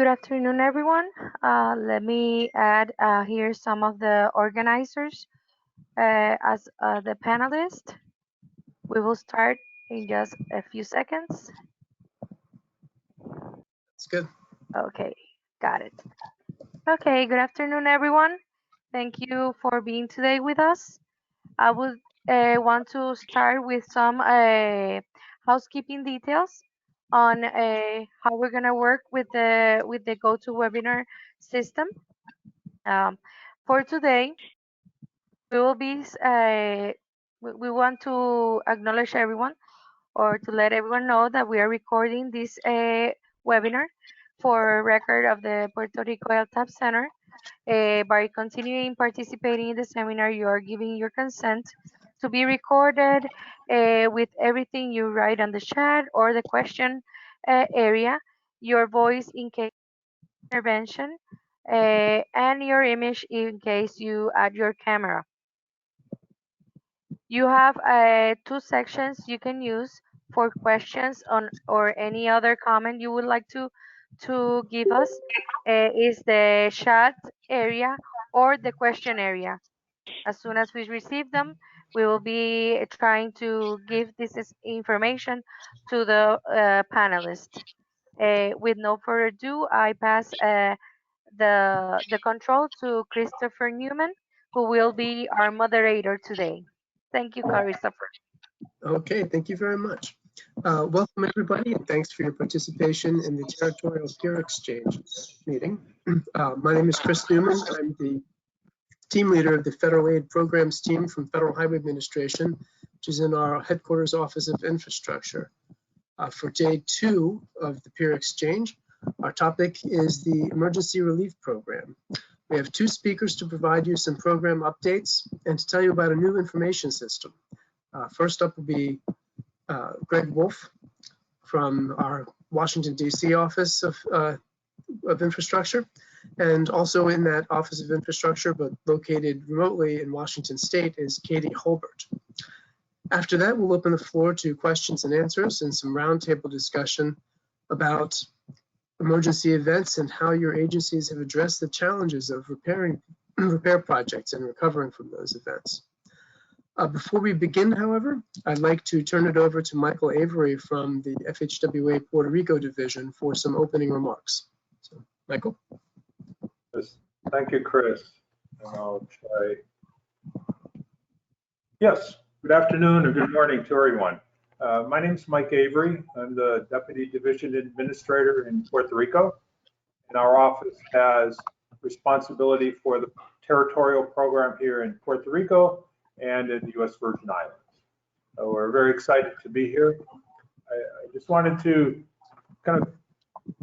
Good afternoon, everyone. Let me add here some of the organizers as the panelists. We will start in just a few seconds. It's good. Okay, got it. Okay, good afternoon, everyone. Thank you for being today with us. I would want to start with some housekeeping details on how we're gonna work with the GoToWebinar system. For today, we will be we want to acknowledge everyone or to let everyone know that we are recording this webinar for record of the Puerto Rico LTAP Center. By continuing participating in the seminar, you are giving your consent to be recorded with everything you write on the chat or the question area, your voice in case of intervention, and your image in case you add your camera. You have two sections you can use for questions on or any other comment you would like to give us is the chat area or the question area. As soon as we receive them, we will be trying to give this information to the panelists. With no further ado, I pass the control to Christopher Newman, who will be our moderator today. Thank you, Christopher. Okay, thank you very much. Welcome everybody, and thanks for your participation in the Territorial Peer Exchange meeting. My name is Chris Newman. I'm the team leader of the Federal Aid Programs team from Federal Highway Administration, which is in our headquarters Office of Infrastructure. For day 2 of the Peer Exchange, our topic is the Emergency Relief Program. We have 2 speakers to provide you some program updates and to tell you about a new information system. First up will be Greg Wolf from our Washington, D.C. Office of Infrastructure. And also in that Office of Infrastructure, but located remotely in Washington State, is Katie Holbert. After that, we'll open the floor to questions and answers and some roundtable discussion about emergency events and how your agencies have addressed the challenges of repair projects and recovering from those events. Before we begin, however, I'd like to turn it over to Michael Avery from the FHWA Puerto Rico division for some opening remarks. So, Michael. Yes, thank you, Chris. And I'll try. Yes, good afternoon or good morning to everyone. My name is Mike Avery. I'm the Deputy Division Administrator in Puerto Rico, and our office has responsibility for the territorial program here in Puerto Rico and in the U.S. Virgin Islands. So we're very excited to be here. I just wanted to kind of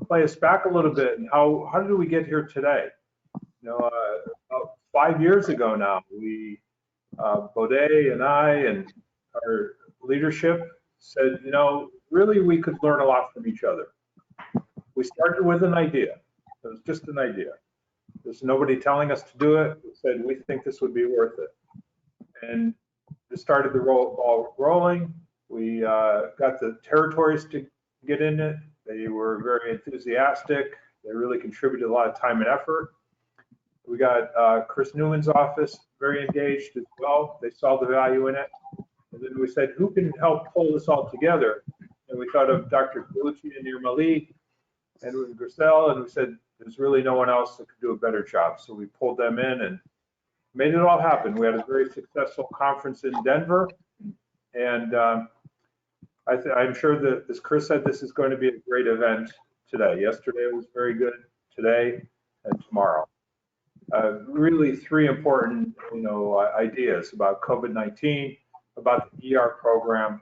play us back a little bit and how did we get here today? You know, about 5 years ago now, we, Baudet and I and our leadership said, you know, really we could learn a lot from each other. We started with an idea. It was just an idea. There's nobody telling us to do it. We said, we think this would be worth it. And it started the ball rolling. We got the territories to get in it. They were very enthusiastic. They really contributed a lot of time and effort. We got Chris Newman's office very engaged as well. They saw the value in it. And then we said, who can help pull this all together? And we thought of Dr. Galucci and Nirmali and Grisel, and we said, there's really no one else that could do a better job. So we pulled them in and made it all happen. We had a very successful conference in Denver. And I'm sure that, as Chris said, this is going to be a great event today. Yesterday was very good, today and tomorrow. Really 3 important, ideas about COVID-19, about the ER program,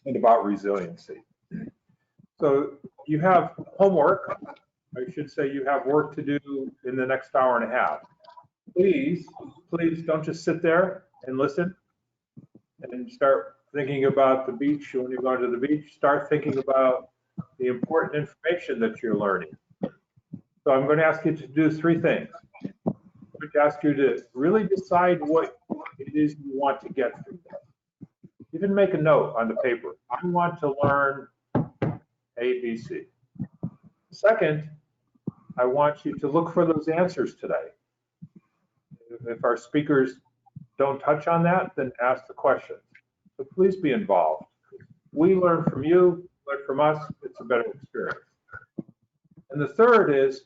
and about resiliency. So you have homework. I should say you have work to do in the next hour and a half. Please don't just sit there and listen and start thinking about the beach when you're going to the beach. Start thinking about the important information that you're learning. So I'm going to ask you to do 3 things. I'm going to ask you to really decide what it is you want to get from this. Even make a note on the paper. I want to learn A, B, C. Second, I want you to look for those answers today. If our speakers don't touch on that, then ask the questions. But please be involved. We learn from you, learn from us, it's a better experience. And the third is,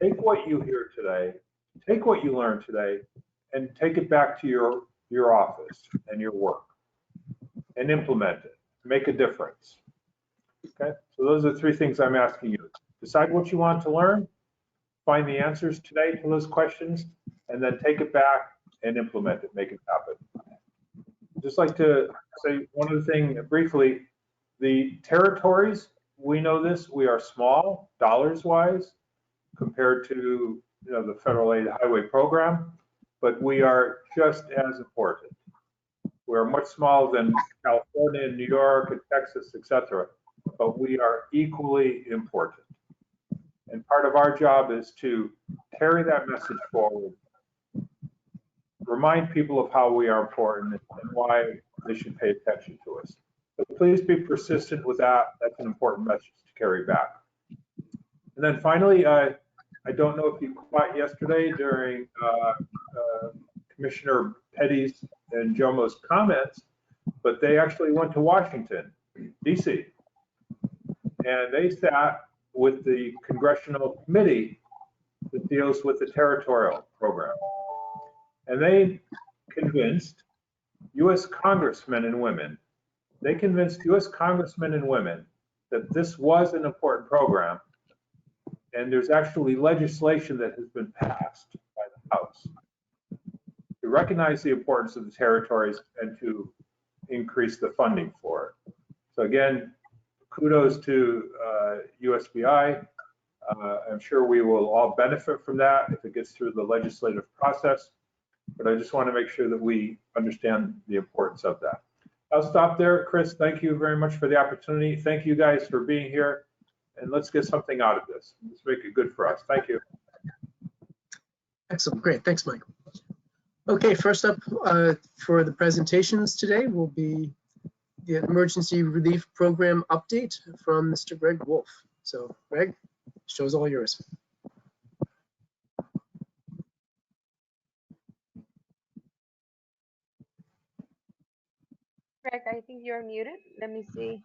take what you hear today, take what you learn today, and take it back to your office and your work, and implement it, make a difference. Okay, so those are 3 things I'm asking you. Decide what you want to learn, find the answers today to those questions, and then take it back and implement it, make it happen. Just like to say one other thing briefly, the territories, we know this, we are small dollars wise compared to the federal aid highway program, but we are just as important. We're much smaller than California, New York, and Texas, etc., but we are equally important. And part of our job is to carry that message forward, remind people of how we are important and why they should pay attention to us. But please be persistent with that. That's an important message to carry back. And then finally, I don't know if you caught yesterday during Commissioner Petty's and Jomo's comments, but they actually went to Washington, D.C., and they sat with the congressional committee that deals with the Territorial program. And they convinced U.S. congressmen and women, that this was an important program, and there's actually legislation that has been passed by the House to recognize the importance of the territories and to increase the funding for it. So again, kudos to USBI. I'm sure we will all benefit from that if it gets through the legislative process, but I just want to make sure that we understand the importance of that. I'll stop there. Chris, thank you very much for the opportunity. Thank you guys for being here, and let's get something out of this. Let's make it good for us. Thank you. Excellent, great, thanks, Mike. Okay, first up for the presentations today will be the Emergency Relief Program update from Mr. Greg Wolf. So, Greg, show's all yours. Greg, I think you're muted. Let me see.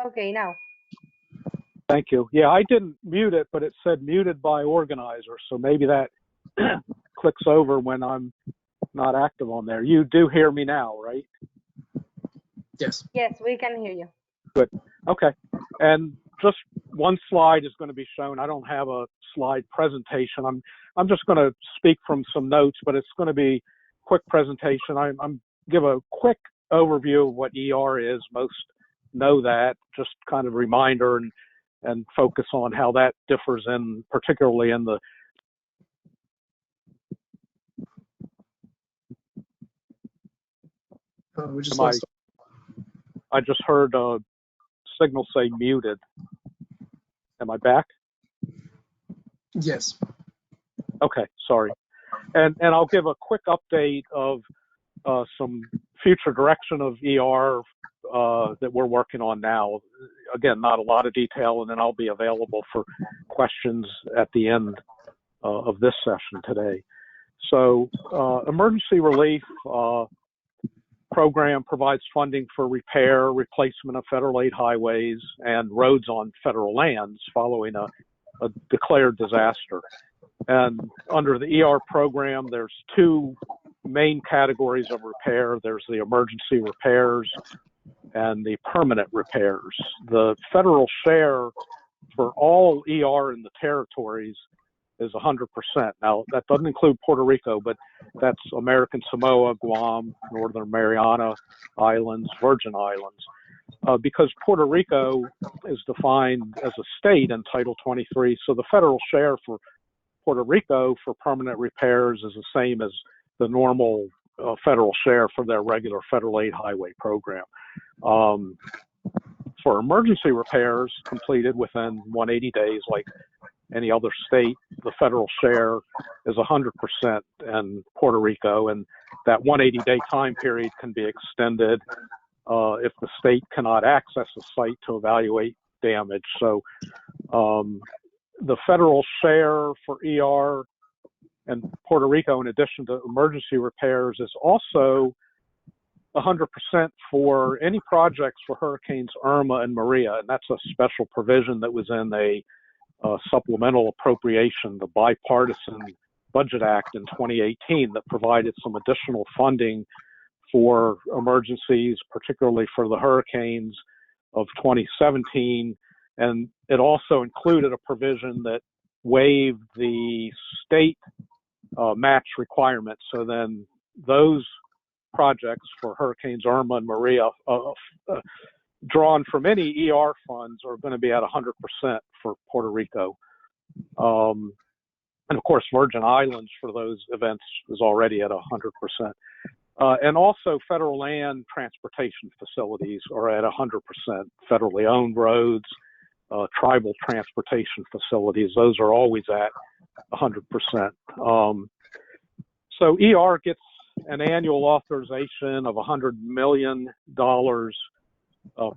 Okay, now. Thank you. Yeah, I didn't mute it, but it said muted by organizer. So maybe that clicks over when I'm not active on there. You do hear me now, right? Yes. Yes, we can hear you. Good. Okay. And just one slide is going to be shown. I don't have a slide presentation. I'm just going to speak from some notes, but it's going to be a quick presentation. I'm give a quick overview of what ER is. Most know that. Just kind of reminder and focus on how that differs in particularly in the we just lost. I just heard a signal say muted. Am I back? Yes. Okay, sorry. And I'll give a quick update of some future direction of ER that we're working on now. Again, not a lot of detail, and then I'll be available for questions at the end of this session today. So emergency relief program provides funding for repair, replacement of federal aid highways and roads on federal lands following a declared disaster. And under the ER program, there's 2 main categories of repair. There's the emergency repairs and the permanent repairs. The federal share for all ER in the territories is 100%. Now, that doesn't include Puerto Rico, but that's American Samoa, Guam, Northern Mariana Islands, Virgin Islands. Because Puerto Rico is defined as a state in Title 23, so the federal share for Puerto Rico for permanent repairs is the same as the normal federal share for their regular federal aid highway program. For emergency repairs completed within 180 days, like any other state, the federal share is 100% in Puerto Rico, and that 180-day time period can be extended if the state cannot access the site to evaluate damage. So The federal share for ER and Puerto Rico, in addition to emergency repairs, is also 100% for any projects for Hurricanes Irma and Maria, and that's a special provision that was in a supplemental appropriation, the Bipartisan Budget Act in 2018, that provided some additional funding for emergencies, particularly for the hurricanes of 2017. And it also included a provision that waived the state match requirements. So then those projects for Hurricanes Irma and Maria drawn from any ER funds are going to be at 100% for Puerto Rico. And of course, Virgin Islands for those events is already at 100%. And also federal land transportation facilities are at 100%. Federally owned roads, tribal transportation facilities, those are always at 100%. So ER gets an annual authorization of $100 million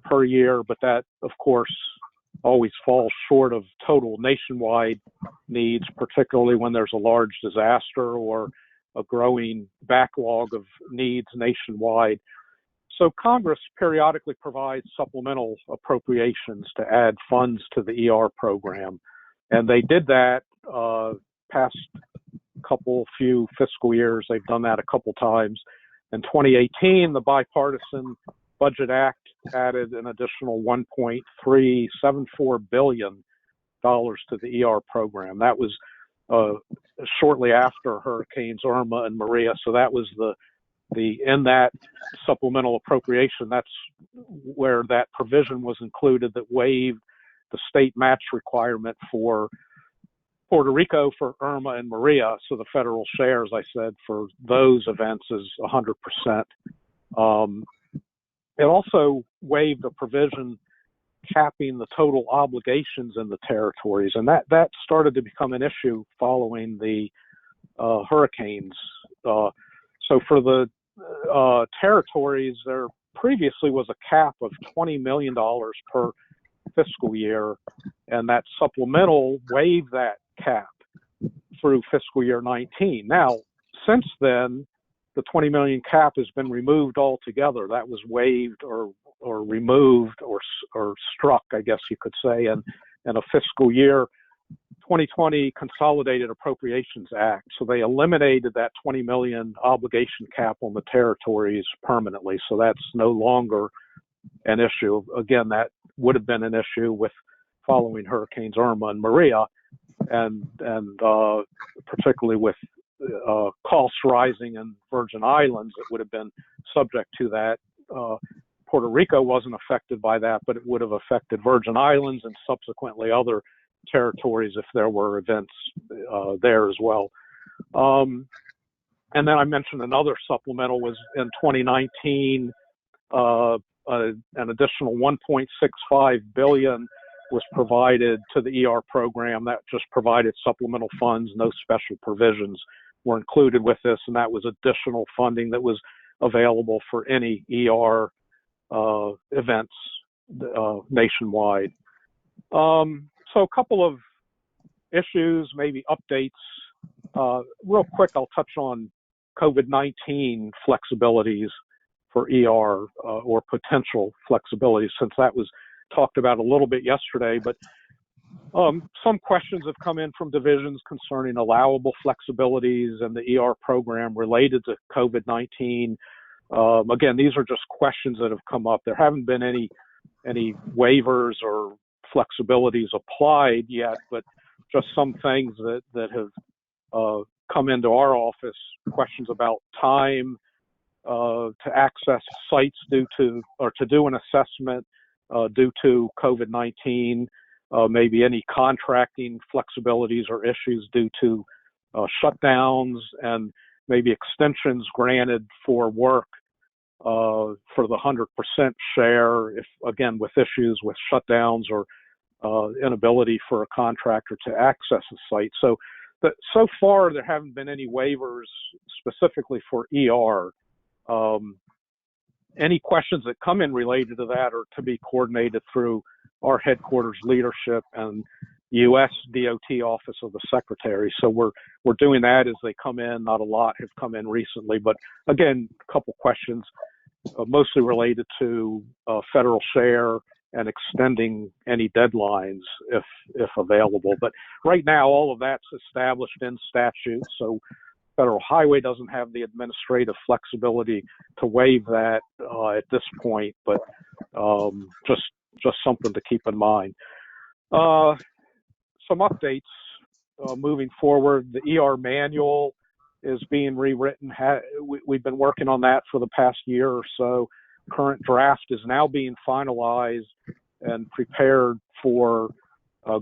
per year, but that, of course, always falls short of total nationwide needs, particularly when there's a large disaster or a growing backlog of needs nationwide. So Congress periodically provides supplemental appropriations to add funds to the ER program. And they did that past few fiscal years. They've done that a couple times. In 2018, the Bipartisan Budget Act added an additional $1.374 billion to the ER program. That was shortly after Hurricanes Irma and Maria. So that was in that supplemental appropriation, that's where that provision was included that waived the state match requirement for Puerto Rico for Irma and Maria. So the federal share, as I said, for those events is 100%. It also waived a provision capping the total obligations in the territories, and that started to become an issue following the hurricanes. So for the territories, there previously was a cap of $20 million per fiscal year, and that supplemental waived that cap through fiscal year 19. Now, since then, the 20 million cap has been removed altogether. That was waived or removed or struck, I guess you could say, in a fiscal year 2020 Consolidated Appropriations Act. So they eliminated that 20 million obligation cap on the territories permanently. So that's no longer an issue. Again, that would have been an issue with following Hurricanes Irma and Maria, and particularly with costs rising in Virgin Islands, it would have been subject to that. Puerto Rico wasn't affected by that, but it would have affected Virgin Islands and subsequently other territories if there were events there as well. And then I mentioned another supplemental was in 2019, an additional $1.65 billion was provided to the ER program. That just provided supplemental funds. No special provisions were included with this, and that was additional funding that was available for any ER events nationwide. So a couple of issues, maybe updates. Real quick, I'll touch on COVID-19 flexibilities for ER or potential flexibilities, since that was talked about a little bit yesterday. But some questions have come in from divisions concerning allowable flexibilities in the ER program related to COVID-19. Again, these are just questions that have come up. There haven't been any waivers or flexibilities applied yet, but just some things that have come into our office, questions about time to access sites due to, or to do an assessment due to COVID-19, maybe any contracting flexibilities or issues due to shutdowns, and maybe extensions granted for work for the 100% share, if again with issues with shutdowns or inability for a contractor to access a site. So far there haven't been any waivers specifically for ER. any questions that come in related to that are to be coordinated through our headquarters leadership and U.S. DOT Office of the Secretary. So we're doing that as they come in. Not a lot have come in recently, but again, a couple questions mostly related to federal share and extending any deadlines if available. But right now, all of that's established in statute, so Federal Highway doesn't have the administrative flexibility to waive that at this point, but just something to keep in mind. Some updates moving forward. The ER manual is being rewritten. We've been working on that for the past year or so. Current draft is now being finalized and prepared for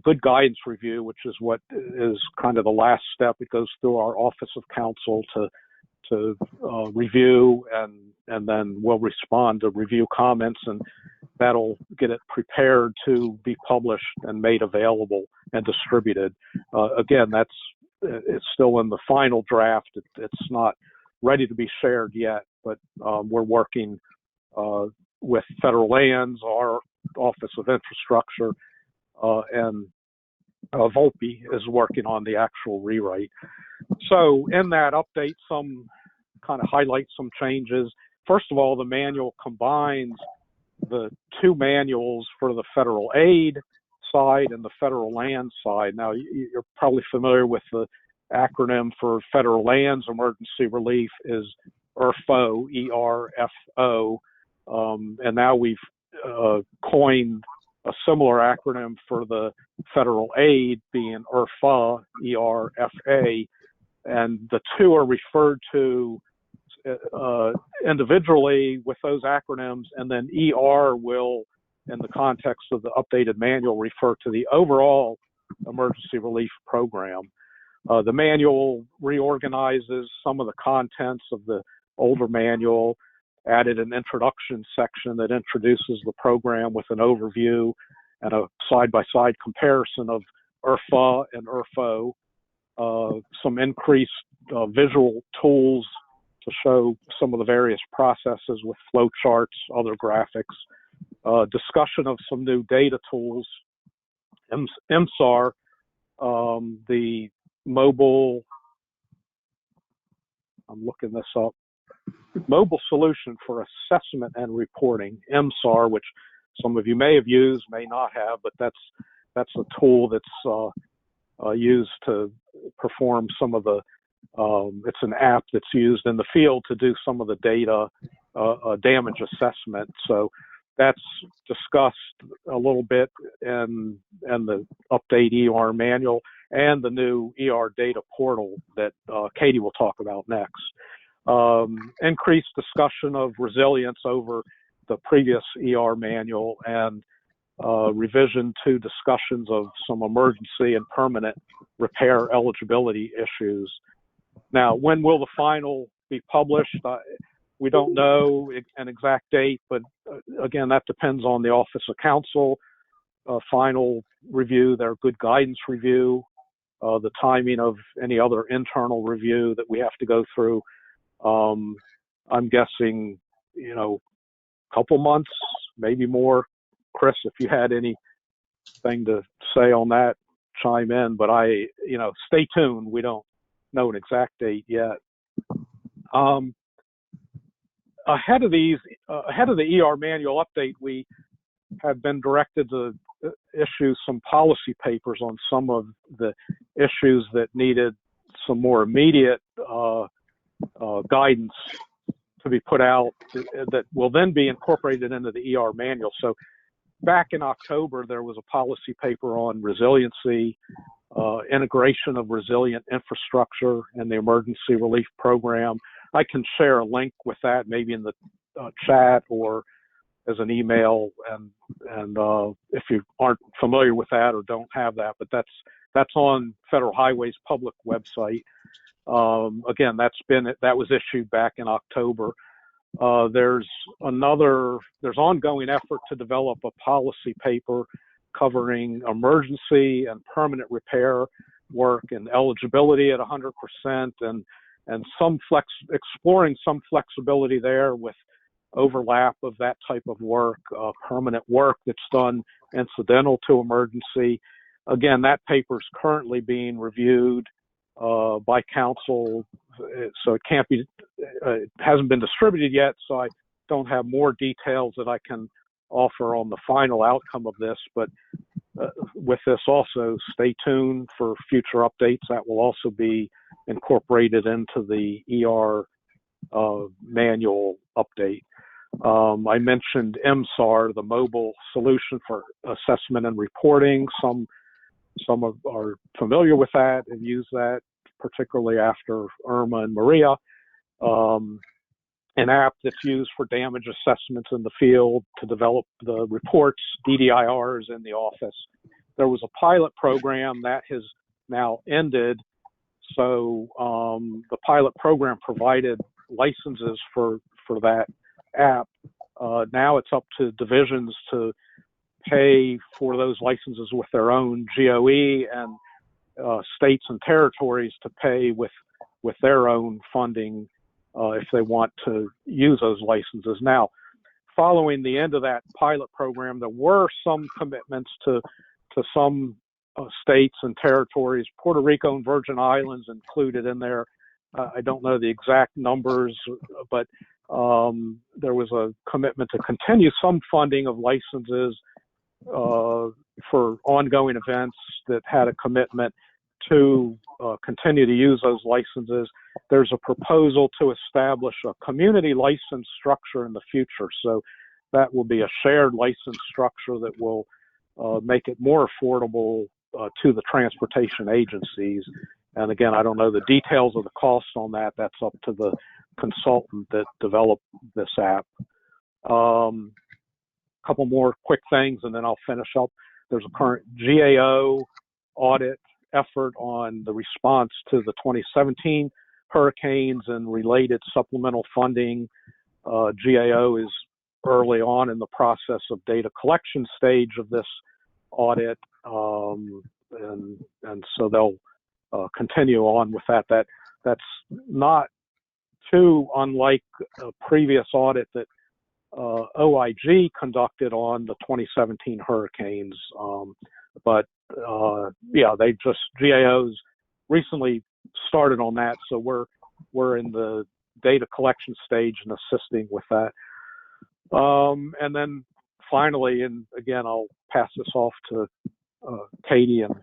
good guidance review, which is what is kind of the last step. It goes through our Office of Counsel to review, and then we'll respond to review comments, and that'll get it prepared to be published and made available and distributed. Again, it's still in the final draft. It's not ready to be shared yet, but we're working with Federal Lands, our Office of Infrastructure, and Volpe is working on the actual rewrite. So in that update, some kind of highlight some changes. First of all, the manual combines the two manuals for the federal aid side and the federal land side. Now, you're probably familiar with the acronym for federal lands emergency relief is ERFO, E-R-F-O, and now we've coined a similar acronym for the federal aid being ERFA, E-R-F-A, and the two are referred to individually with those acronyms, and then ER will, in the context of the updated manual, refer to the overall emergency relief program. The manual reorganizes some of the contents of the older manual, added an introduction section that introduces the program with an overview and a side-by-side comparison of ERFA and ERFO, some increased visual tools to show some of the various processes with flow charts, other graphics, discussion of some new data tools, MSAR, the mobile, I'm looking this up, Mobile Solution for Assessment and Reporting, MSAR, which some of you may have used, may not have, but that's a tool that's used to perform some of the, it's an app that's used in the field to do some of the data damage assessment. So that's discussed a little bit in the update ER manual and the new ER data portal that Katie will talk about next. Increased discussion of resilience over the previous ER manual and revision to discussions of some emergency and permanent repair eligibility issues. Now, when will the final be published? We don't know an exact date, but again, that depends on the Office of Counsel, final review, their good guidance review, the timing of any other internal review that we have to go through. I'm guessing, a couple months, maybe more. Chris, if you had anything to say on that, chime in, but stay tuned. We don't know an exact date yet. Ahead of the ER manual update, we have been directed to issue some policy papers on some of the issues that needed some more immediate guidance to be put out that will then be incorporated into the ER manual. So back in October, there was a policy paper on resiliency, integration of resilient infrastructure in the emergency relief program. I can share a link with that maybe in the chat or as an email, and if you aren't familiar with that or don't have that, but that's on Federal Highway's public website. Again, that was issued back in October. There's ongoing effort to develop a policy paper covering emergency and permanent repair work and eligibility at 100%, and exploring some flexibility there with overlap of that type of work, permanent work that's done incidental to emergency. Again, that paper is currently being reviewed by council, so it can't be, it hasn't been distributed yet, so I don't have more details that I can offer on the final outcome of this, but with this also, stay tuned for future updates. That will also be incorporated into the ER manual update. I mentioned MSAR, the mobile solution for assessment and reporting. Some are familiar with that and use that, particularly after Irma and Maria. An app that's used for damage assessments in the field to develop the reports, DDIRs in the office. There was a pilot program that has now ended. So the pilot program provided licenses for that app. Now it's up to divisions to pay for those licenses with their own GOE, and states and territories to pay with their own funding if they want to use those licenses. Now, following the end of that pilot program, there were some commitments to some states and territories, Puerto Rico and Virgin Islands included in there. I don't know the exact numbers, but there was a commitment to continue some funding of licenses for ongoing events that had a commitment to continue to use those licenses. There's a proposal to establish a community license structure in the future. So that will be a shared license structure that will make it more affordable to the transportation agencies. And again, I don't know the details of the cost on that. That's up to the consultant that developed this app. Couple more quick things and then I'll finish up. There's a current GAO audit effort on the response to the 2017 hurricanes and related supplemental funding. GAO is early on in the process of data collection stage of this audit, and so they'll continue on with that. That's not too unlike a previous audit that OIG conducted on the 2017 hurricanes, but yeah, they just, GAO's recently started on that, so we're in the data collection stage and assisting with that. And then finally, and again, I'll pass this off to Katie and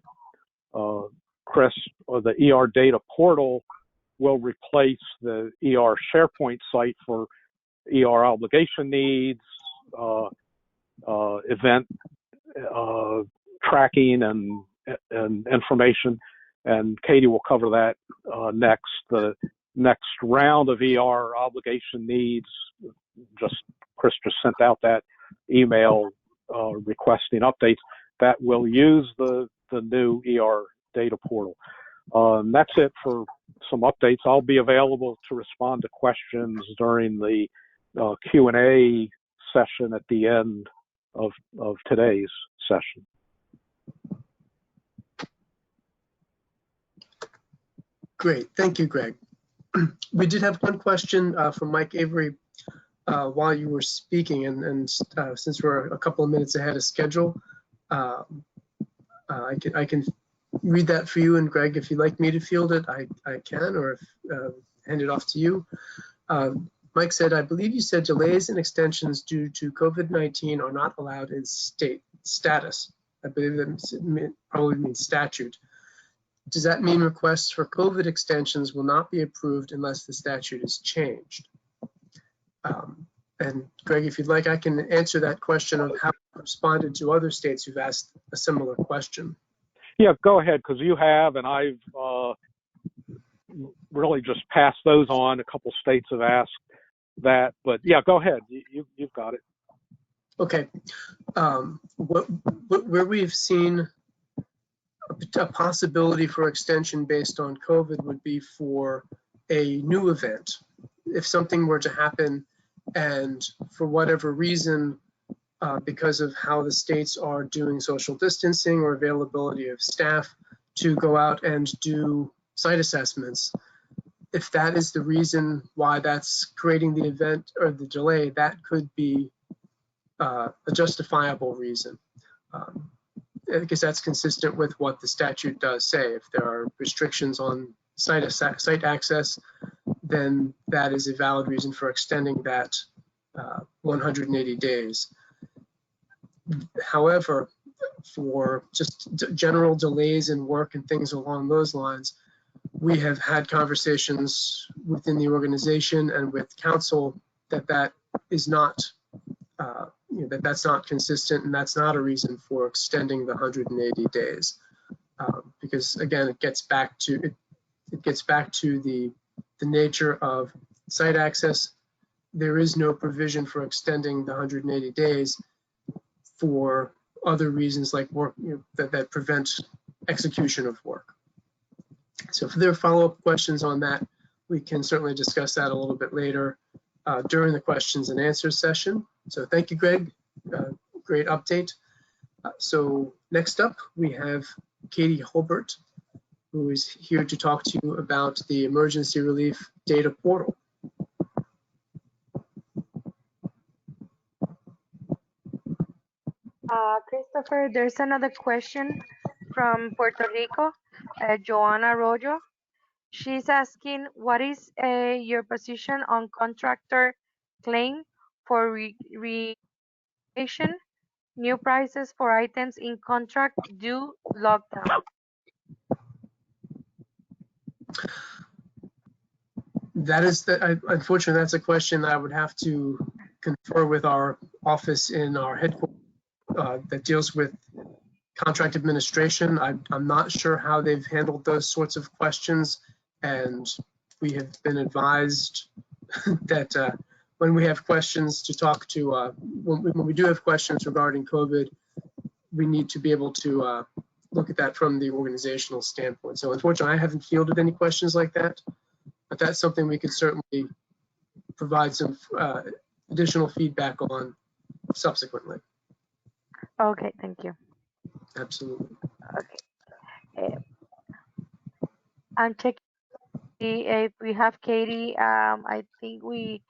Chris, the ER data portal will replace the ER SharePoint site for ER obligation needs, event tracking and information, and Katie will cover that next. The next round of ER obligation needs, Chris just sent out that email requesting updates that will use the new ER data portal. That's it for some updates. I'll be available to respond to questions during the Q&A session at the end of today's session. Great, thank you, Greg. We did have one question from Mike Avery while you were speaking, and since we're a couple of minutes ahead of schedule, I can read that for you, and Greg, if you'd like me to field it, I can, or hand it off to you. Mike said, I believe you said delays and extensions due to COVID-19 are not allowed in state status. I believe that probably means statute. Does that mean requests for COVID extensions will not be approved unless the statute is changed? And Greg, if you'd like, I can answer that question of how I responded to other states who've asked a similar question. Yeah, go ahead, because you have, and I've really just passed those on. A couple states have asked that, but yeah, go ahead. You've got it. Okay. Where we've seen a possibility for extension based on COVID would be for a new event. If something were to happen and for whatever reason, because of how the states are doing social distancing or availability of staff to go out and do site assessments, if that is the reason why that's creating the event or the delay, that could be a justifiable reason. I guess that's consistent with what the statute does say. If there are restrictions on site access, then that is a valid reason for extending that 180 days. However, for just general delays in work and things along those lines, we have had conversations within the organization and with council that is not, that's not consistent, and that's not a reason for extending the 180 days. Because again, it gets back to the nature of site access. There is no provision for extending the 180 days for other reasons like work that prevent execution of work. So if there are follow-up questions on that, we can certainly discuss that a little bit later during the questions and answers session. So thank you, Greg. Great update. So next up, we have Katie Holbert, who is here to talk to you about the Emergency Relief Data Portal. Christopher, there's another question from Puerto Rico, Joanna Rojo. She's asking, what is your position on contractor claim for revision, new prices for items in contract due lockdown? That is unfortunately, that's a question that I would have to confer with our office in our headquarters that deals with contract administration. I'm not sure how they've handled those sorts of questions, and we have been advised that when we have questions to talk to, when we do have questions regarding COVID, we need to be able to look at that from the organizational standpoint. So unfortunately, I haven't fielded any questions like that, but that's something we could certainly provide some additional feedback on subsequently. Okay, thank you. Absolutely. Okay. I'm checking if we have Katie. I think we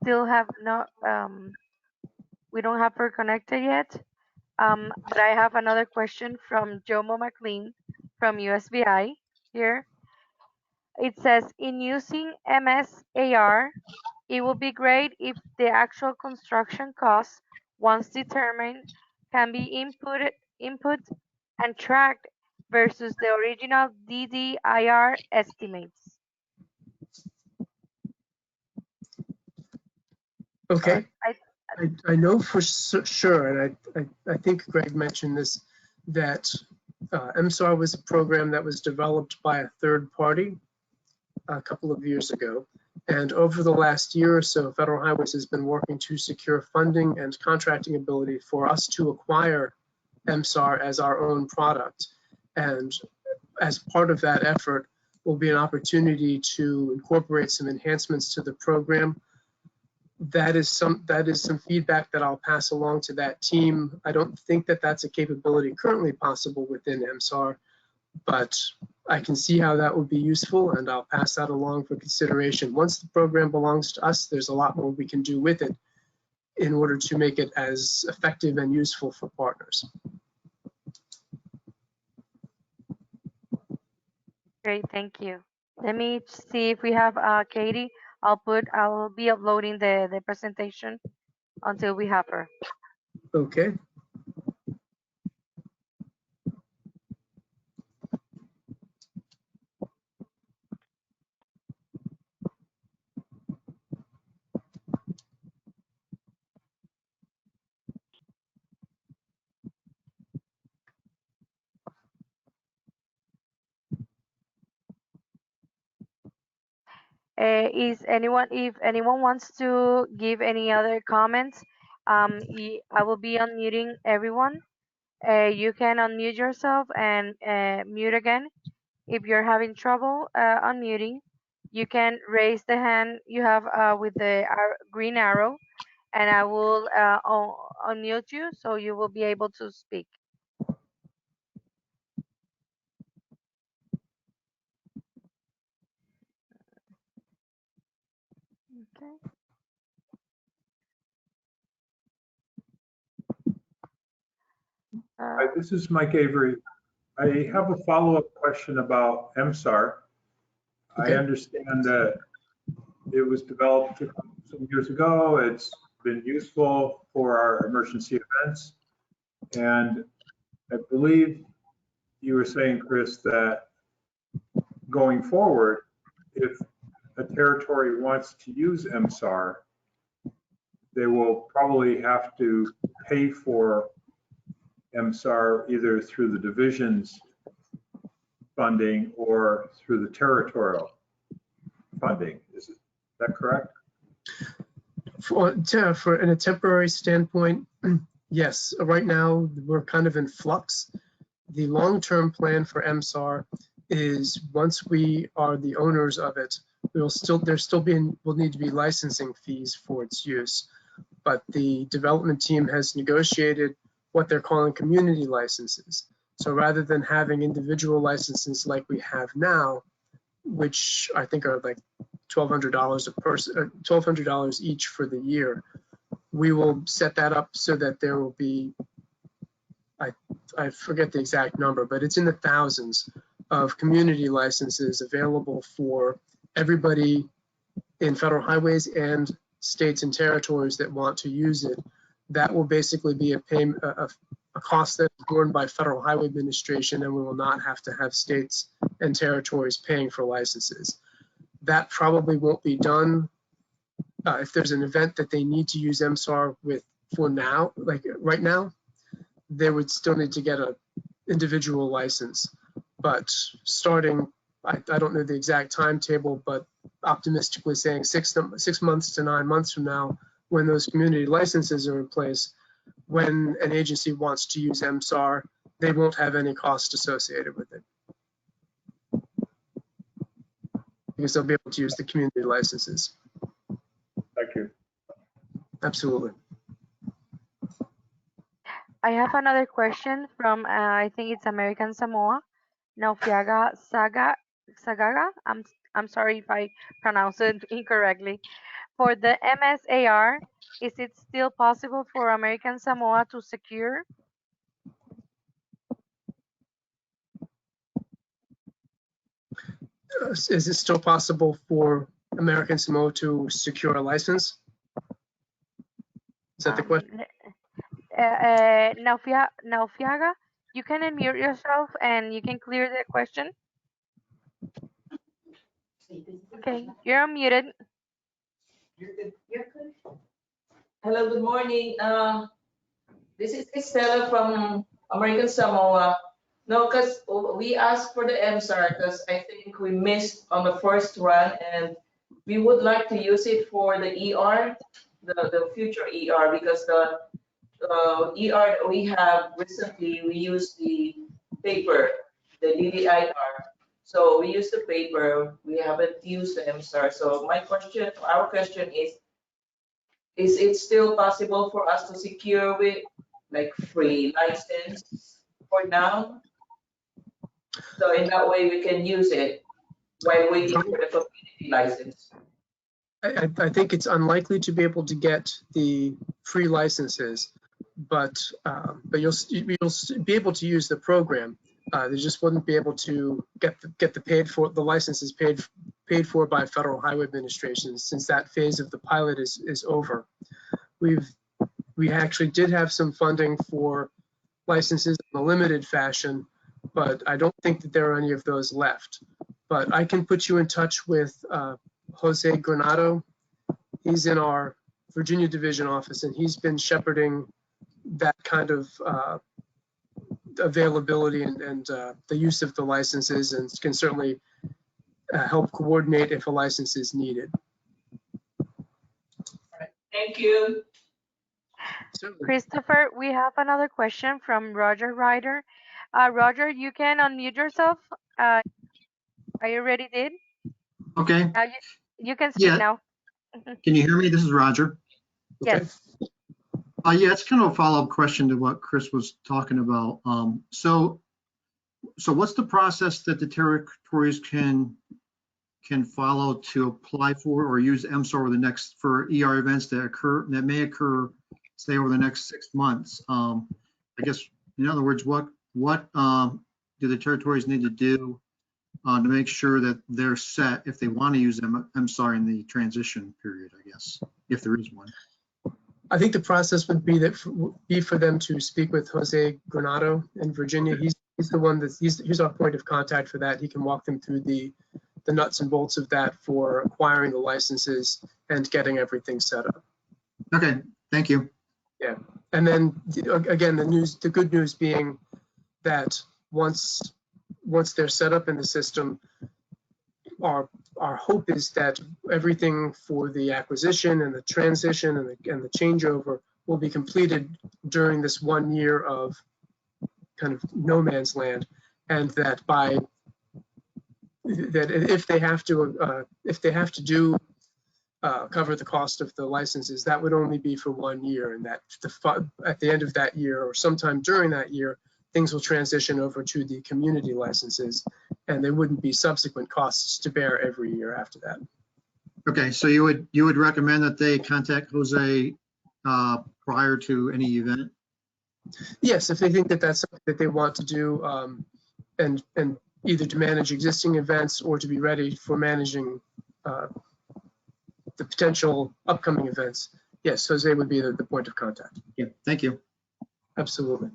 still have not, we don't have her connected yet. But I have another question from Jomo McLean from USBI here. It says, in using MSAR, it would be great if the actual construction costs, once determined, can be input and tracked versus the original DDIR estimates. Okay. I know for sure, and I think Greg mentioned this, that MSAR was a program that was developed by a third party a couple of years ago. And over the last year or so, Federal Highways has been working to secure funding and contracting ability for us to acquire MSAR as our own product. And as part of that effort will be an opportunity to incorporate some enhancements to the program. That is some feedback that I'll pass along to that team. I don't think that that's a capability currently possible within MSAR, but I can see how that would be useful, and I'll pass that along for consideration. Once the program belongs to us, there's a lot more we can do with it in order to make it as effective and useful for partners. Great, thank you. Let me see if we have Katie. I'll be uploading the presentation until we have her. Okay. If anyone wants to give any other comments, I will be unmuting everyone. You can unmute yourself and mute again. If you're having trouble unmuting, you can raise the hand you have with the green arrow, and I will unmute you so you will be able to speak. Hi, this is Mike Avery. I have a follow-up question about MSAR. Okay. I understand that it was developed some years ago. It's been useful for our emergency events. And I believe you were saying, Chris, that going forward, if a territory wants to use MSAR, they will probably have to pay for MSAR either through the division's funding or through the territorial funding. Is that correct? For in a temporary standpoint, yes. Right now, we're kind of in flux. The long-term plan for MSAR is once we are the owners of it, will need to be licensing fees for its use. But the development team has negotiated what they're calling community licenses. So rather than having individual licenses like we have now, which I think are like $1,200 a person, $1,200 each for the year, we will set that up so that there will be, I forget the exact number, but it's in the thousands of community licenses available for everybody in federal highways and states and territories that want to use it. That will basically be a cost that's borne by Federal Highway Administration, and we will not have to have states and territories paying for licenses. That probably won't be done if there's an event that they need to use MSAR with for now, like right now, they would still need to get an individual license. But starting, I don't know the exact timetable, but optimistically saying 6 months to 9 months from now, when those community licenses are in place, when an agency wants to use MSAR, they won't have any cost associated with it, because they'll be able to use the community licenses. Thank you. Absolutely. I have another question from, I think it's American Samoa, Naufiaga Sagaga. I'm sorry if I pronounce it incorrectly. For the MSAR, is it still possible for American Samoa to secure? Is it still possible for American Samoa to secure a license? Is that the question? Naufiaga, you can unmute yourself and you can clear the question. Okay, you're unmuted. Hello, good morning. This is Estela from American Samoa. No, because we asked for the MSAR because I think we missed on the first run, and we would like to use it for the ER, the future ER, because the ER that we have recently, we use the paper, the DDIR. So we use the paper, we haven't used the MSAR. So our question is it still possible for us to secure with like free license for now? So in that way we can use it while waiting for the community license. I think it's unlikely to be able to get the free licenses, but you'll be able to use the program. They just wouldn't be able to get the licenses paid for by Federal Highway Administration, since that phase of the pilot is over. We actually did have some funding for licenses in a limited fashion, but I don't think that there are any of those left. But I can put you in touch with Jose Granado. He's in our Virginia Division office, and he's been shepherding that kind of availability and the use of the licenses, and can certainly help coordinate if a license is needed. Thank you. Certainly. Christopher, we have another question from Roger Ryder. Roger, you can unmute yourself. Are you ready, did? Okay. You can speak now. Can you hear me? This is Roger. Yes. Yeah, it's kind of a follow-up question to what Chris was talking about. So what's the process that the territories can follow to apply for or use MSAR for ER events that may occur, say, over the next 6 months? I guess In other words, what do the territories need to do to make sure that they're set if they want to use them? I'm sorry, in the transition period, I guess, if there is one. I think the process would be for them to speak with Jose Granado in Virginia. He's the one he's our point of contact for that. He can walk them through the nuts and bolts of that for acquiring the licenses and getting everything set up. Okay, thank you. Yeah, and then again, the good news being that once they're set up in the system, our hope is that everything for the acquisition and the transition and the changeover will be completed during this 1 year of kind of no man's land, and that if they have to do cover the cost of the licenses, that would only be for 1 year, and that at the end of that year or sometime during that year, things will transition over to the community licenses, and there wouldn't be subsequent costs to bear every year after that. Okay, so you would recommend that they contact Jose prior to any event? Yes, if they think that that's something that they want to do, and either to manage existing events or to be ready for managing the potential upcoming events. Yes, Jose would be the point of contact. Yeah, thank you. Absolutely.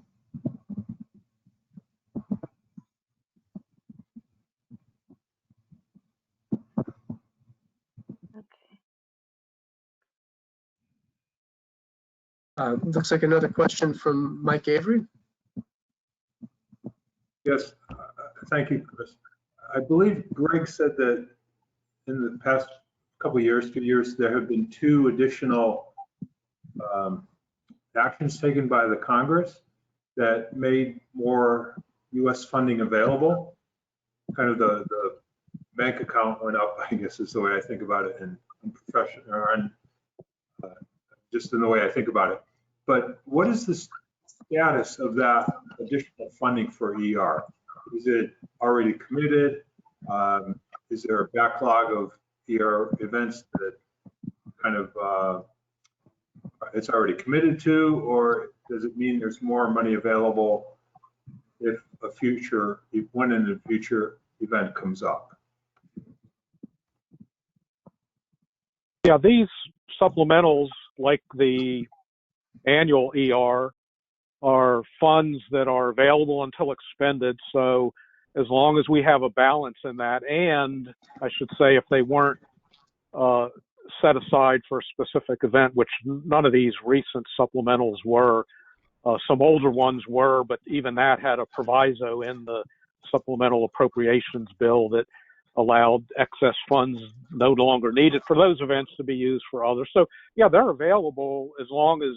Looks like another question from Mike Avery. Yes, thank you, Chris. I believe Greg said that in the past couple of years, 2 years, there have been 2 additional actions taken by the Congress that made more U.S. funding available. Kind of the bank account went up, I guess is the way I think about it, in profession, or just in the way I think about it. But what is the status of that additional funding for ER? Is it already committed? Is there a backlog of ER events that kind of it's already committed to, or does it mean there's more money available if when in the future event comes up? Yeah, these supplementals, like the annual ER, are funds that are available until expended. So as long as we have a balance in that, and I should say if they weren't set aside for a specific event, which none of these recent supplementals were, some older ones were, but even that had a proviso in the supplemental appropriations bill that allowed excess funds no longer needed for those events to be used for others. So yeah, they're available as long as,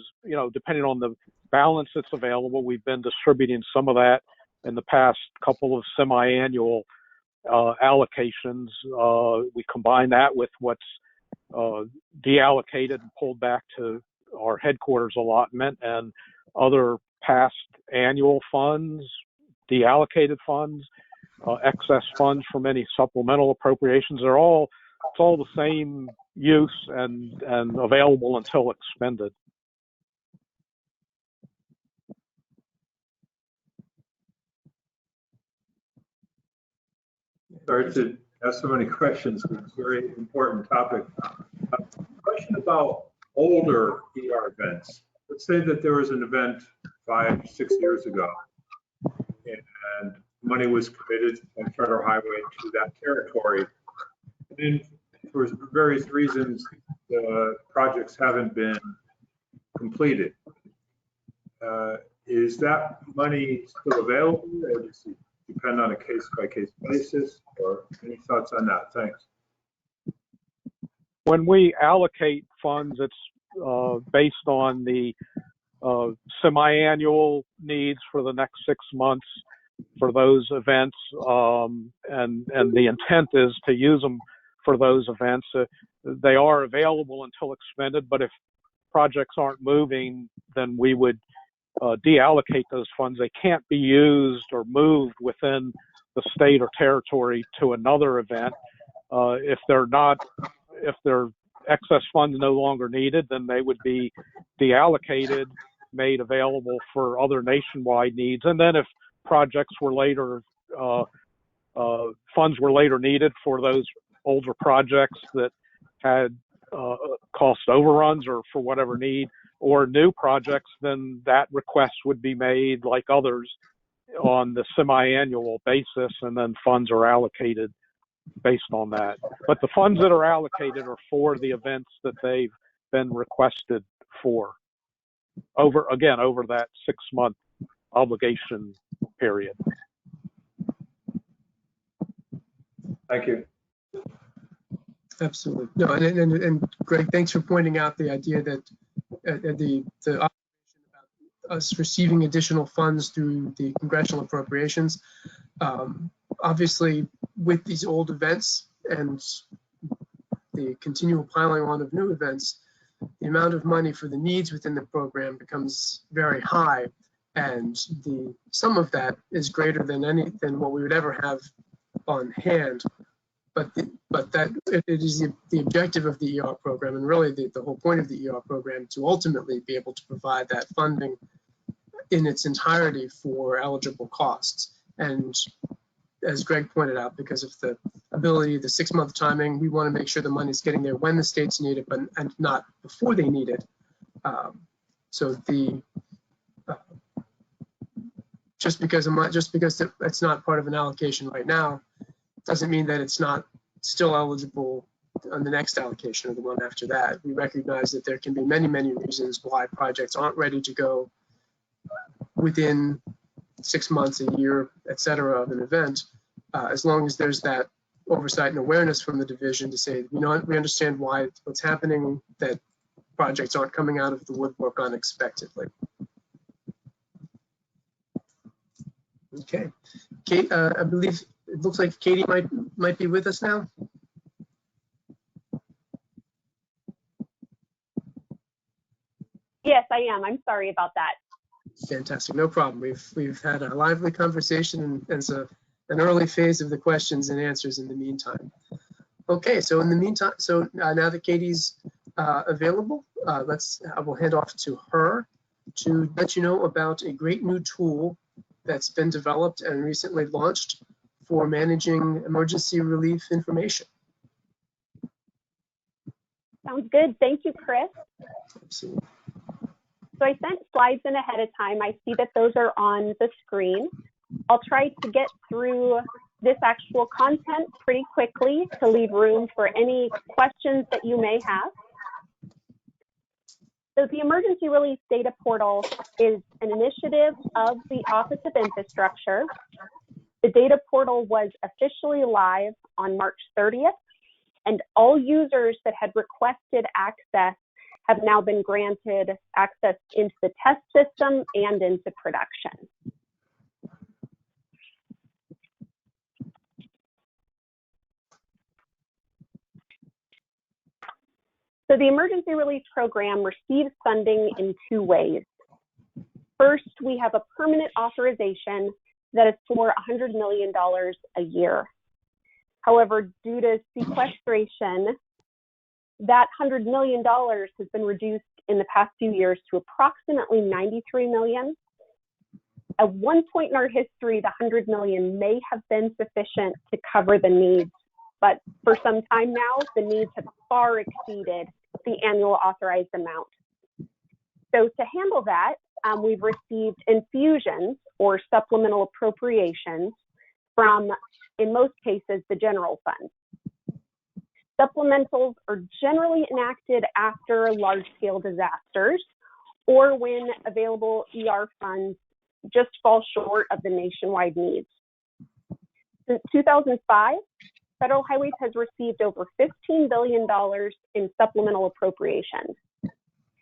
depending on the balance that's available. We've been distributing some of that in the past couple of semi-annual allocations. We combine that with what's deallocated and pulled back to our headquarters allotment, and other past annual funds, deallocated funds, excess funds from any supplemental appropriations. It's all the same use and available until expended. Sorry to ask so many questions, but it's a very important topic. Question about older ER events. Let's say that there was an event 5, 6 years ago, and money was committed on federal highway to that territory. And for various reasons, the projects haven't been completed. Is that money still available, or does it depend on a case-by-case basis, or any thoughts on that? Thanks. When we allocate funds, it's based on the semi-annual needs for the next 6 months for those events, and the intent is to use them for those events. They are available until expended, but if projects aren't moving, then we would deallocate those funds. They can't be used or moved within the state or territory to another event. If their excess funds no longer needed, then they would be deallocated made available for other nationwide needs. And then if projects were later, funds were later needed for those older projects that had cost overruns or for whatever need, or new projects, then that request would be made like others on the semi-annual basis, and then funds are allocated based on that. But the funds that are allocated are for the events that they've been requested for over that 6-month obligation period. Thank you. Absolutely. No, and Greg, thanks for pointing out the idea that the observation about us receiving additional funds through the congressional appropriations. Obviously, with these old events and the continual piling on of new events, the amount of money for the needs within the program becomes very high, and the sum of that is greater than what we would ever have on hand. But that it is the objective of the ER program, and really the whole point of the ER program, to ultimately be able to provide that funding in its entirety for eligible costs. And as Greg pointed out, because of the ability, the 6-month timing, we want to make sure the money is getting there when the states need it, and not before they need it. So just because it's not part of an allocation right now, doesn't mean that it's not still eligible on the next allocation or the one after that. We recognize that there can be many, many reasons why projects aren't ready to go within 6 months, a year, et cetera, of an event, as long as there's that oversight and awareness from the division to say, you know, we understand what's happening, that projects aren't coming out of the woodwork unexpectedly. Okay, Kate, I believe it looks like Katie might be with us now. Yes, I am. I'm sorry about that. Fantastic, no problem. We've had a lively conversation, and so an early phase of the questions and answers in the meantime. Okay, so in the meantime, now that Katie's available, I will hand off to her to let you know about a great new tool that's been developed and recently launched for managing emergency relief information. Sounds good. Thank you, Chris. Absolutely. So I sent slides in ahead of time. I see that those are on the screen. I'll try to get through this actual content pretty quickly to leave room for any questions that you may have. So the Emergency Relief Data Portal is an initiative of the Office of Infrastructure. The data portal was officially live on March 30th, and all users that had requested access have now been granted access into the test system and into production. So the Emergency Relief Program receives funding in 2 ways. First, we have a permanent authorization that is for $100 million a year. However, due to sequestration, that $100 million has been reduced in the past few years to approximately $93 million. At one point in our history, the $100 million may have been sufficient to cover the needs, but for some time now, the needs have far exceeded the annual authorized amount. So to handle that, we've received infusions or supplemental appropriations from, in most cases, the general fund. Supplementals are generally enacted after large-scale disasters or when available ER funds just fall short of the nationwide needs. Since 2005, Federal Highways has received over $15 billion in supplemental appropriations.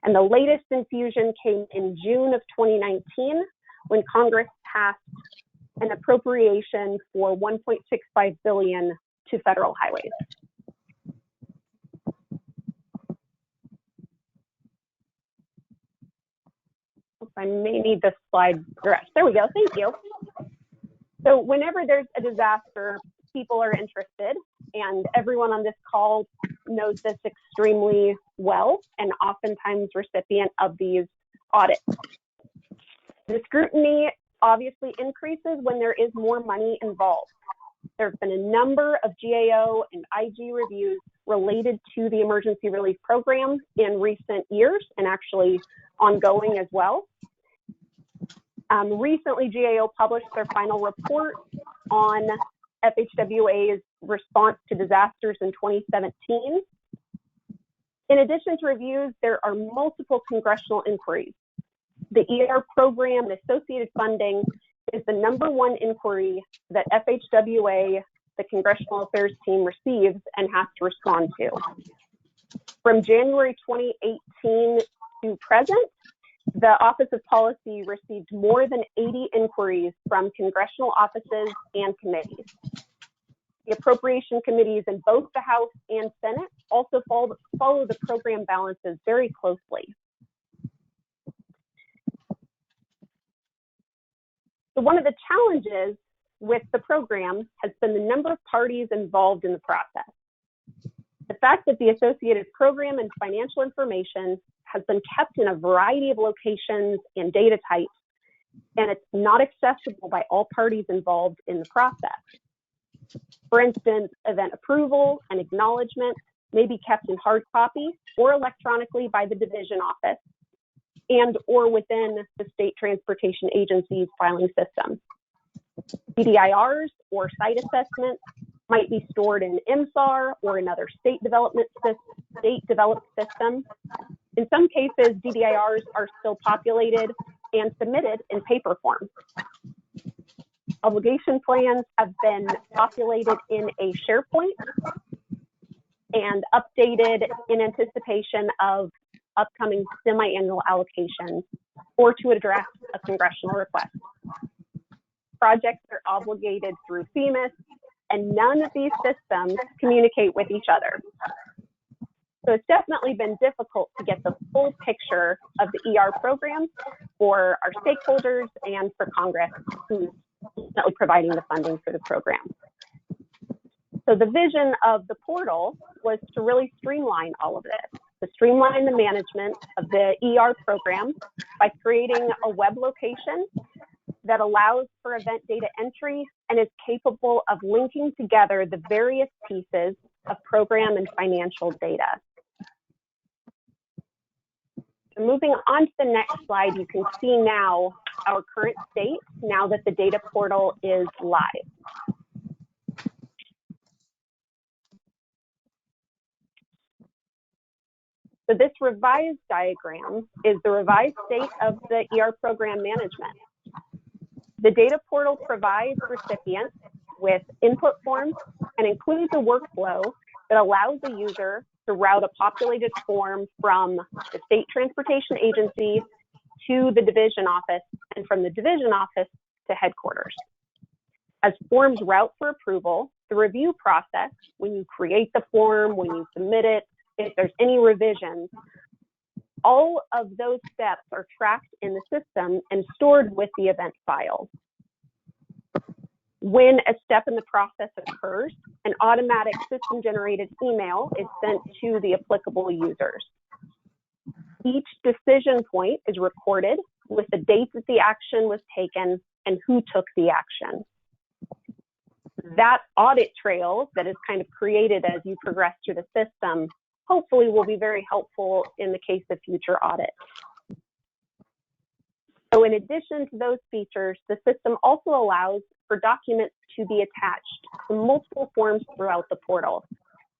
And the latest infusion came in June of 2019 when Congress passed an appropriation for $1.65 billion to Federal Highways. I may need this slide addressed. There we go. Thank you. So whenever there's a disaster, people are interested, and everyone on this call knows this extremely well, and oftentimes recipient of these audit. The scrutiny obviously increases when there is more money involved. There have been a number of GAO and IG reviews related to the emergency relief program in recent years, and actually ongoing as well. Recently, GAO published their final report on FHWA's response to disasters in 2017. In addition to reviews, there are multiple congressional inquiries. The ER program and associated funding is the #1 inquiry that FHWA, the Congressional Affairs Team, receives and has to respond to. From January 2018 to present, the Office of Policy received more than 80 inquiries from congressional offices and committees. The appropriation committees in both the House and Senate also follow the program balances very closely. So one of the challenges with the program has been the number of parties involved in the process. The fact that the associated program and financial information has been kept in a variety of locations and data types, and it's not accessible by all parties involved in the process. For instance, event approval and acknowledgement may be kept in hard copy or electronically by the division office and or within the state transportation agency's filing system. DDIRs or site assessments might be stored in IMSAR or another state-developed system. In some cases, DDIRs are still populated and submitted in paper form. Obligation plans have been populated in a SharePoint and updated in anticipation of upcoming semi-annual allocations or to address a congressional request. Projects are obligated through FEMAS, and none of these systems communicate with each other. So it's definitely been difficult to get the full picture of the ER program for our stakeholders and for Congress, who's ultimately providing the funding for the program. So the vision of the portal was to really streamline all of this, to streamline the management of the ER program by creating a web location that allows for event data entry and is capable of linking together the various pieces of program and financial data. So moving on to the next slide, you can see now our current state now that the data portal is live. So this revised diagram is the revised state of the ER program management. The data portal provides recipients with input forms and includes a workflow that allows the user to route a populated form from the state transportation agency to the division office and from the division office to headquarters. As forms route for approval, the review process, when you create the form, when you submit it, if there's any revisions, all of those steps are tracked in the system and stored with the event file. When a step in the process occurs, an automatic system-generated email is sent to the applicable users. Each decision point is recorded with the date that the action was taken and who took the action. That audit trail that is kind of created as you progress through the system hopefully will be very helpful in the case of future audits. So in addition to those features, the system also allows for documents to be attached to multiple forms throughout the portal.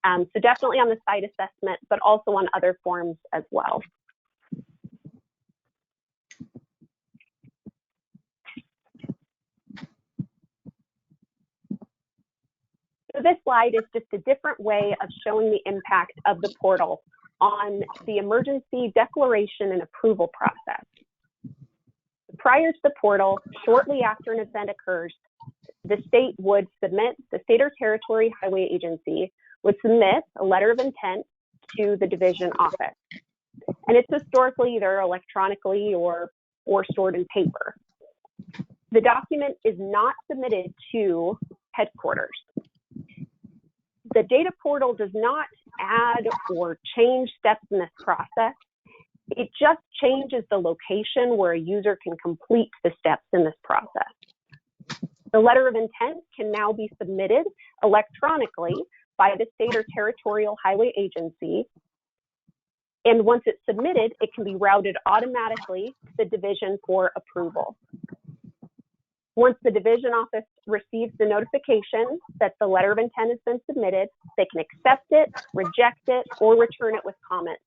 So definitely on the site assessment, but also on other forms as well. So this slide is just a different way of showing the impact of the portal on the emergency declaration and approval process. Prior to the portal, shortly after an event occurs, the state would submit, the state or territory highway agency would submit a letter of intent to the division office. And it's historically either electronically or stored in paper. The document is not submitted to headquarters. The data portal does not add or change steps in this process. It just changes the location where a user can complete the steps in this process. The letter of intent can now be submitted electronically by the state or territorial highway agency. And once it's submitted, it can be routed automatically to the division for approval. Once the division office receives the notification that the letter of intent has been submitted, they can accept it, reject it, or return it with comments.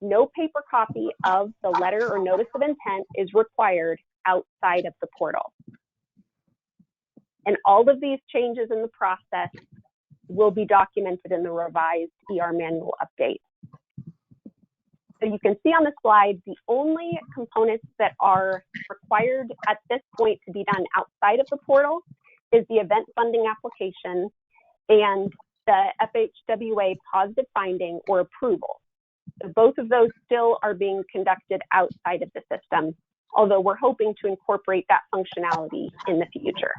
No paper copy of the letter or notice of intent is required outside of the portal. And all of these changes in the process will be documented in the revised ER manual update. So you can see on the slide, the only components that are required at this point to be done outside of the portal is the event funding application and the FHWA positive finding or approval. So both of those still are being conducted outside of the system, although we're hoping to incorporate that functionality in the future.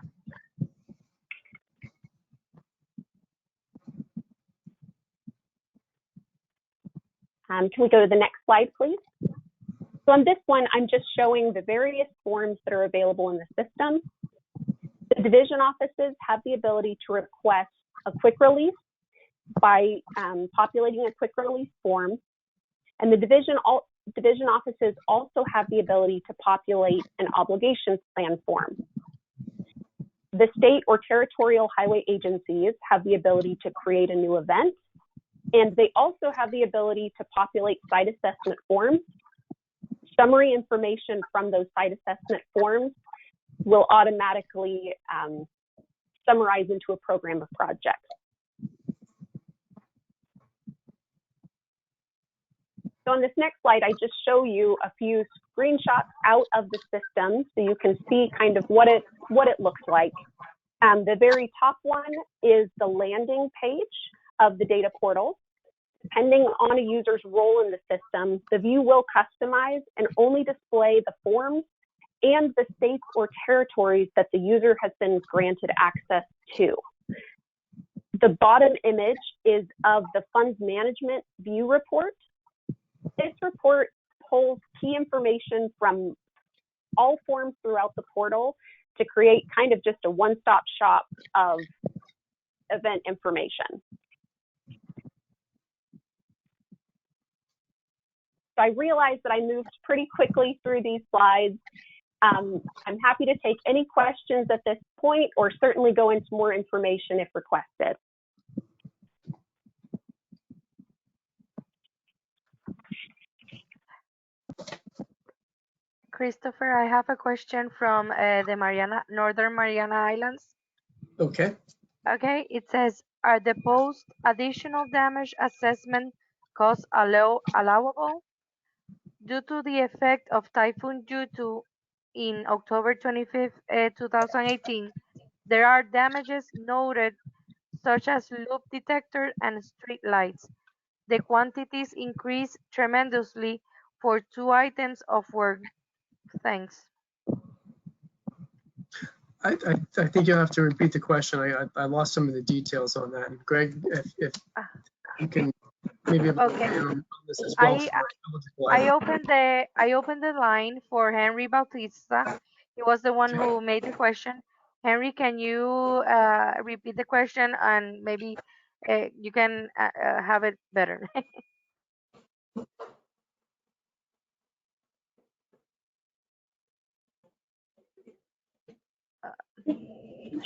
Can we go to the next slide, please? So on this one, I'm just showing the various forms that are available in the system. The division offices have the ability to request a quick release by populating a quick release form. And the division offices also have the ability to populate an obligations plan form. The state or territorial highway agencies have the ability to create a new event, and they also have the ability to populate site assessment forms. Summary information from those site assessment forms will automatically summarize into a program of projects. So on this next slide, I just show you a few screenshots out of the system so you can see kind of what it looks like. The very top one is the landing page of the data portal. Depending on a user's role in the system, the view will customize and only display the forms and the states or territories that the user has been granted access to. The bottom image is of the funds management view report. This report pulls key information from all forms throughout the portal to create kind of just a one-stop shop of event information. So I realized that I moved pretty quickly through these slides. I'm happy to take any questions at this point or certainly go into more information if requested. Christopher, I have a question from the Northern Mariana Islands. Okay. Okay, it says, are the post additional damage assessment costs allowable? Due to the effect of Typhoon Yutu in October 25th, 2018, there are damages noted such as loop detector and street lights. The quantities increased tremendously for 2 items of work. Thanks. I think you'll have to repeat the question. I lost some of the details on that. And Greg, if you can maybe Okay. on this as well. I opened the line for Henry Bautista. He was the one who made the question. Henry, can you repeat the question and maybe you can have it better?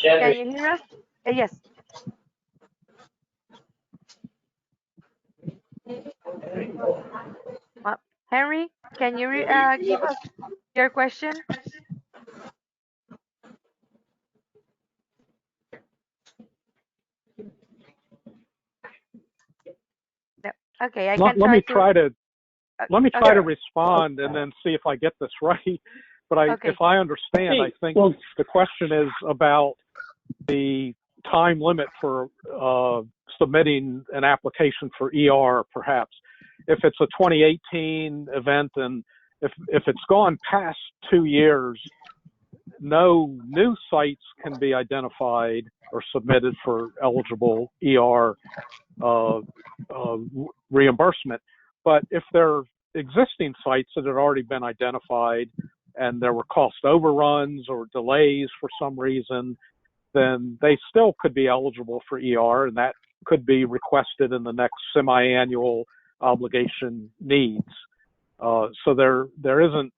Can you hear us? Yes. Henry, can you give us your question? No. Okay, let me try to respond and then see if I get this right. But if I understand, I think the question is about the time limit for submitting an application for ER, perhaps. If it's a 2018 event and if it's gone past 2 years, no new sites can be identified or submitted for eligible ER reimbursement. But if they're existing sites that had already been identified and there were cost overruns or delays for some reason, then they still could be eligible for ER, and that could be requested in the next semi-annual obligation needs. So there isn't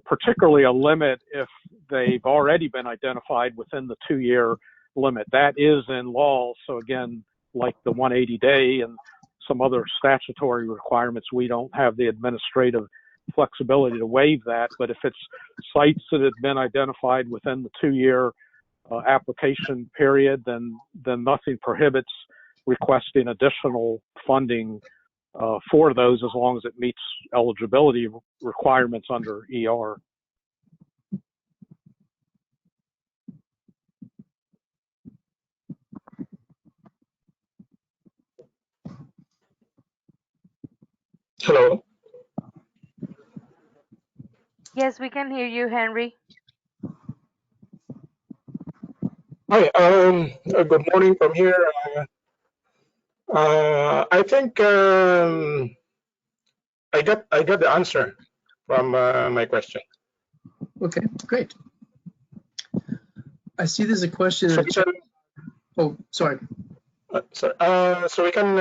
particularly a limit if they've already been identified within the 2-year limit. That is in law. So again, like the 180-day and some other statutory requirements, we don't have the administrative flexibility to waive that. But if it's sites that have been identified within the 2-year application period, then nothing prohibits requesting additional funding for those as long as it meets eligibility requirements under ER. Hello. Yes, we can hear you, Henry. Hi. Good morning from here. I think I got the answer from my question. Okay, great. I see there's a question. Oh, sorry. So we can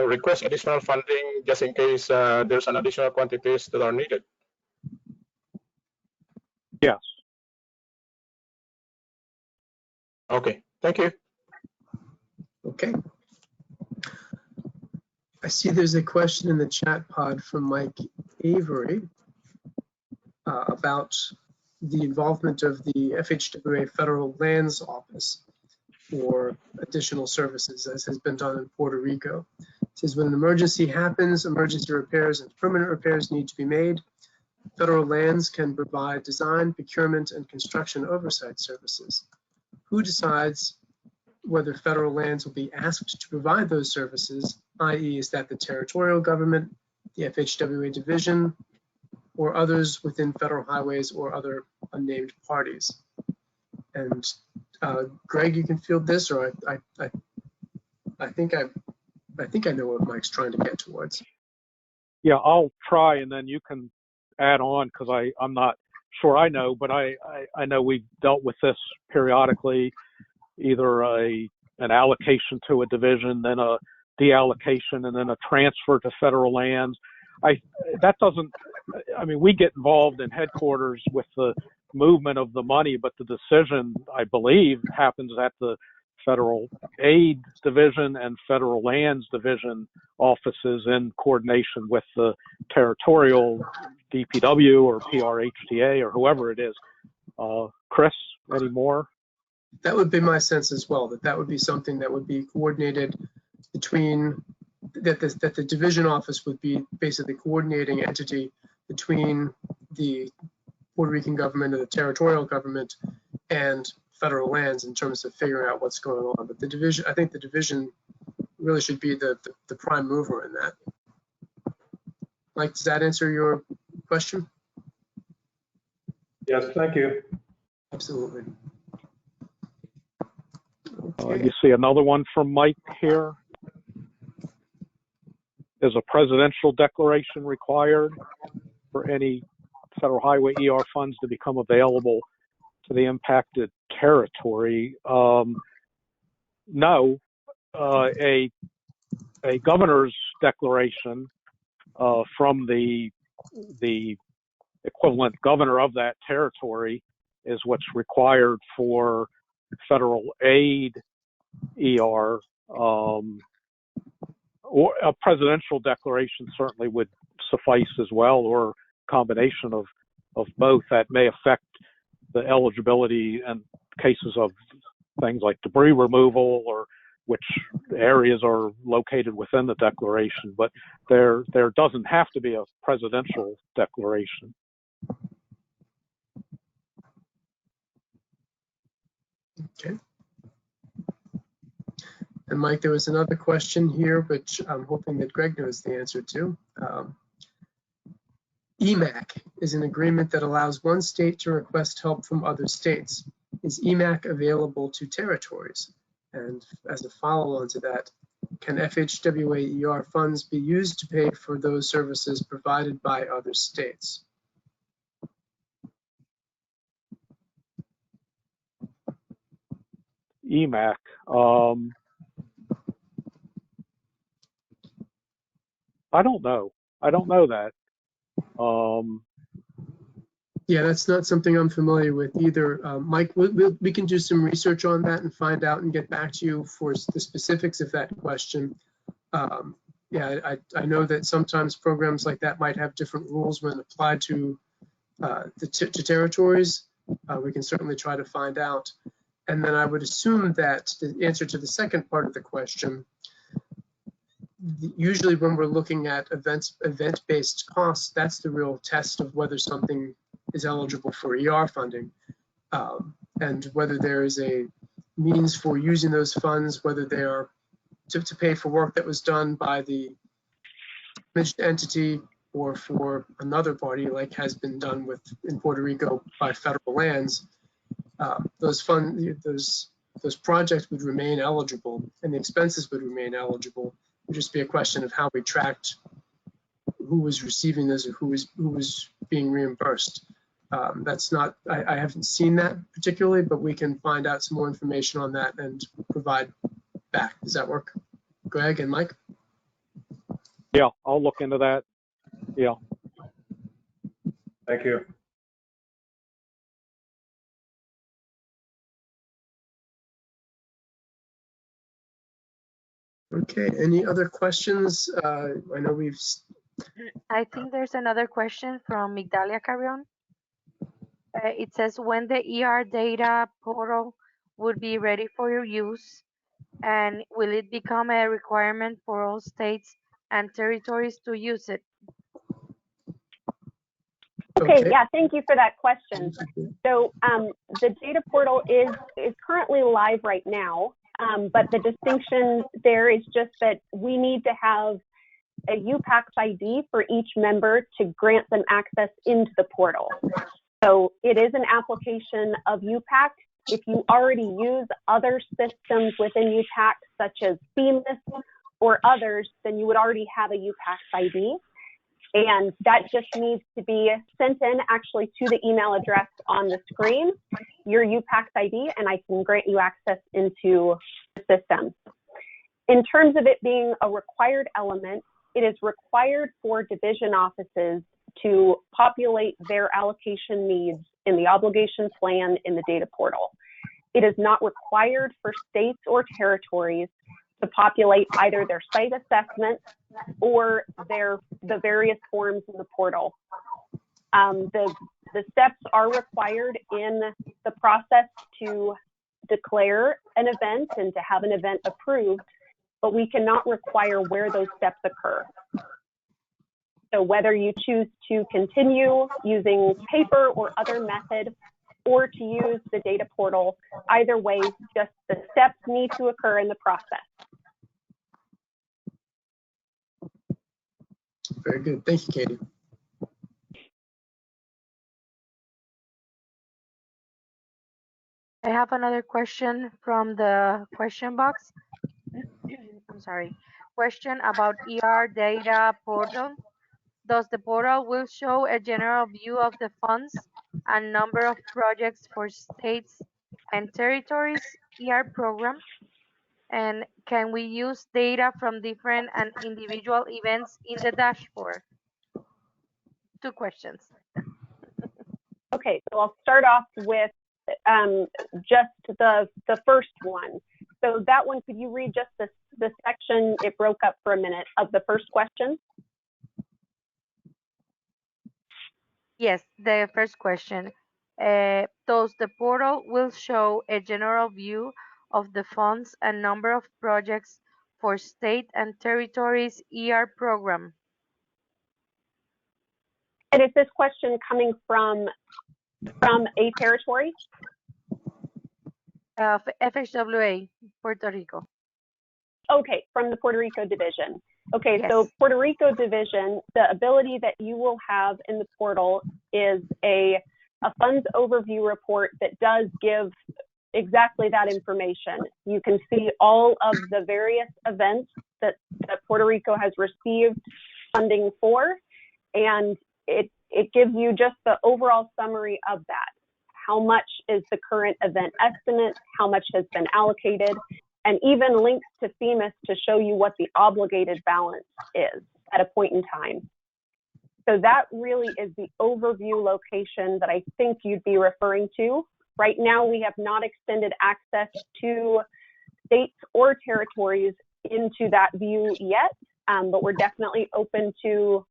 request additional funding just in case there's an additional quantities that are needed. Yes. Okay, thank you. Okay. I see there's a question in the chat pod from Mike Avery about the involvement of the FHWA Federal Lands Office for additional services, as has been done in Puerto Rico. It says, when an emergency happens, emergency repairs and permanent repairs need to be made. Federal lands can provide design, procurement, and construction oversight services. Who decides whether federal lands will be asked to provide those services, i.e. is that the territorial government, the FHWA division, or others within federal highways or other unnamed parties? And Greg, you can field this, or I think I know what Mike's trying to get towards. Yeah, I'll try, and then you can add on, because I'm not sure I know, but I know we've dealt with this periodically, either an allocation to a division, then a deallocation, and then a transfer to federal lands. I mean, we get involved in headquarters with the movement of the money, but the decision, I believe, happens at the Federal Aid Division and Federal Lands Division offices in coordination with the Territorial DPW or PRLTAP-T² or whoever it is. Chris, any more? That would be my sense as well, that would be something that would be coordinated between, that the division office would be basically coordinating entity between the Puerto Rican government and the territorial government and federal lands in terms of figuring out what's going on. But the division, I think the division really should be the prime mover in that. Mike, does that answer your question? Yes, thank you. Absolutely. Okay. You see another one from Mike here. Is a presidential declaration required for any federal highway ER funds to become available to the impacted territory? No. A governor's declaration from the equivalent governor of that territory is what's required for federal aid ER. Or a presidential declaration certainly would suffice as well, or a combination of both. That may affect the eligibility and cases of things like debris removal or which areas are located within the declaration, but there doesn't have to be a presidential declaration. Okay. And Mike, there was another question here, which I'm hoping that Greg knows the answer to. EMAC is an agreement that allows one state to request help from other states. Is EMAC available to territories? And as a follow-on to that, Can FHWA-ER funds be used to pay for those services provided by other states? EMAC. I don't know. I don't know that. Yeah, that's not something I'm familiar with either. Mike, we can do some research on that and find out and get back to you for the specifics of that question. Yeah, I know that sometimes programs like that might have different rules when applied to to territories. We can certainly try to find out. And then I would assume that the answer to the second part of the question, usually when we're looking at event-based costs, that's the real test of whether something is eligible for ER funding, and whether there is a means for using those funds, whether they are to pay for work that was done by the managed entity or for another party, like has been done in Puerto Rico by federal lands. Those projects would remain eligible, and the expenses would remain eligible. It would just be a question of how we tracked who was receiving those or who was being reimbursed. That's not, I haven't seen that particularly, but we can find out some more information on that and provide back. Does that work? Greg and Mike? Yeah, I'll look into that. Yeah. Thank you. Okay, any other questions? I know I think there's another question from Migdalia Carrion. It says, when the ER data portal would be ready for your use, and will it become a requirement for all states and territories to use it? Okay, yeah, thank you for that question. So the data portal is currently live right now, but the distinction there is just that we need to have a UPACS ID for each member to grant them access into the portal. So it is an application of UPACS. If you already use other systems within UPACS, such as Seamless or others, then you would already have a UPACS ID. And that just needs to be sent in actually to the email address on the screen, your UPACS ID, and I can grant you access into the system. In terms of it being a required element, it is required for division offices to populate their allocation needs in the obligation plan in the data portal. It is not required for states or territories to populate either their site assessments or the various forms in the portal. The steps are required in the process to declare an event and to have an event approved, but we cannot require where those steps occur. So whether you choose to continue using paper or other method, or to use the data portal, either way, just the steps need to occur in the process. Very good. Thank you, Katie. I have another question from the question box. I'm sorry. Question about ER data portal. Does the portal will show a general view of the funds and number of projects for states and territories ER program? And can we use data from different and individual events in the dashboard? Two questions. Okay, so I'll start off with just the first one. So that one, could you read just the section, it broke up for a minute, of the first question? Yes, the first question. Does the portal will show a general view of the funds and number of projects for state and territories ER program? And is this question coming from a territory? FHWA, Puerto Rico. Okay, from the Puerto Rico division. Okay, Yes. So Puerto Rico division, the ability that you will have in the portal is a funds overview report that does give exactly that information. You can see all of the various events that Puerto Rico has received funding for, and it gives you just the overall summary of that. How much is the current event estimate, how much has been allocated, and even links to FEMAS to show you what the obligated balance is at a point in time. So that really is the overview location that I think you'd be referring to. Right now, we have not extended access to states or territories into that view yet, but we're definitely open to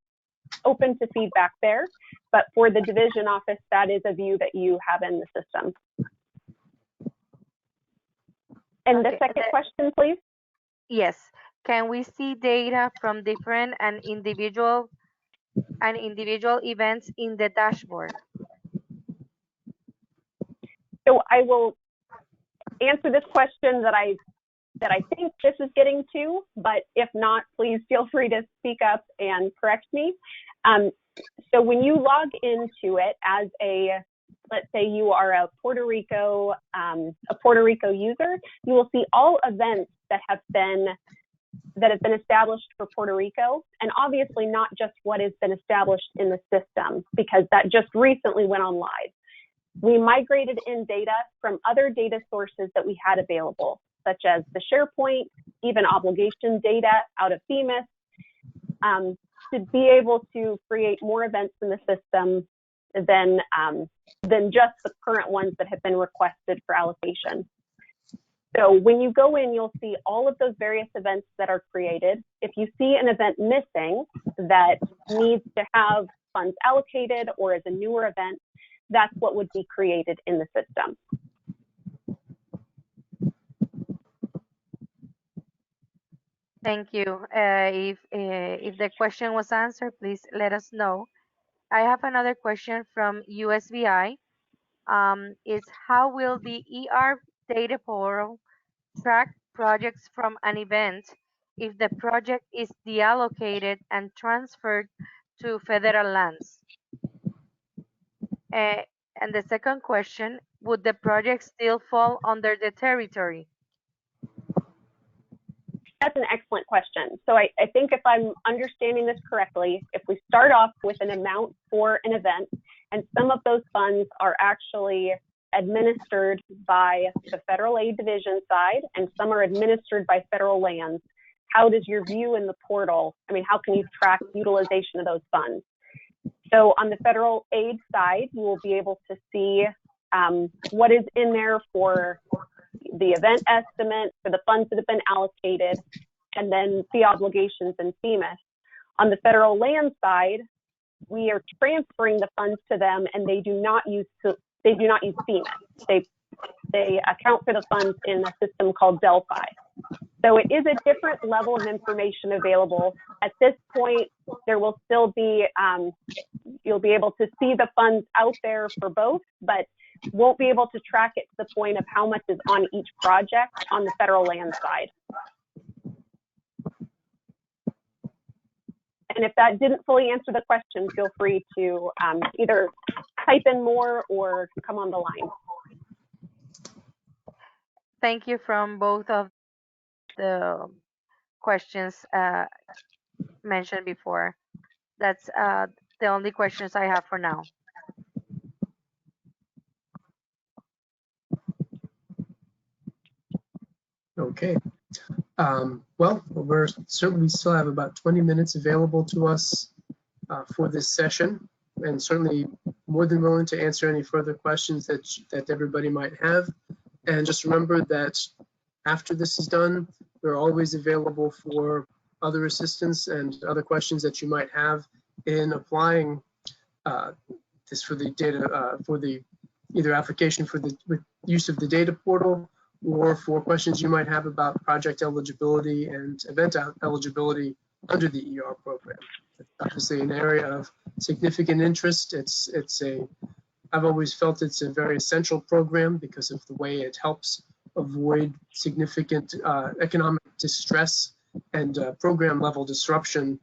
feedback there. But for the division office, that is a view that you have in the system. And the second question, please. Yes. Can we see data from different and individual events in the dashboard? So I will answer this question that I think this is getting to, but if not, please feel free to speak up and correct me. So when you log into it as let's say you are a Puerto Rico user, you will see all events that have been established for Puerto Rico, and obviously not just what has been established in the system, because that just recently went on live. We migrated in data from other data sources that we had available, such as the SharePoint, even obligation data out of FEMAS, to be able to create more events in the system than just the current ones that have been requested for allocation. So when you go in, you'll see all of those various events that are created. If you see an event missing that needs to have funds allocated or is a newer event, that's what would be created in the system. Thank you. If the question was answered, please let us know. I have another question from USVI. Is how will the ER data portal track projects from an event if the project is deallocated and transferred to federal lands? And the second question, would the project still fall under the territory? That's an excellent question. So I think if I'm understanding this correctly, if we start off with an amount for an event, and some of those funds are actually administered by the federal aid division side, and some are administered by federal lands, how does your view in the portal, how can you track utilization of those funds? So on the federal aid side, you will be able to see what is in there for the event estimate, for the funds that have been allocated, and then the obligations in FEMAS. On the federal land side, we are transferring the funds to them, and they do not use FEMAS. They account for the funds in a system called Delphi. So it is a different level of information available. At this point, there will still be, you'll be able to see the funds out there for both, but won't be able to track it to the point of how much is on each project on the federal land side. And if that didn't fully answer the question, feel free to either type in more or come on the line. Thank you from both of the questions mentioned before. That's the only questions I have for now. Okay. Well, we still have about 20 minutes available to us for this session, and certainly more than willing to answer any further questions that everybody might have. And just remember that after this is done, we're always available for other assistance and other questions that you might have in applying this for the data, for the either application for the use of the data portal, or for questions you might have about project eligibility and event eligibility under the ER program. It's obviously an area of significant interest. I've always felt it's a very essential program because of the way it helps avoid significant economic distress and program level disruption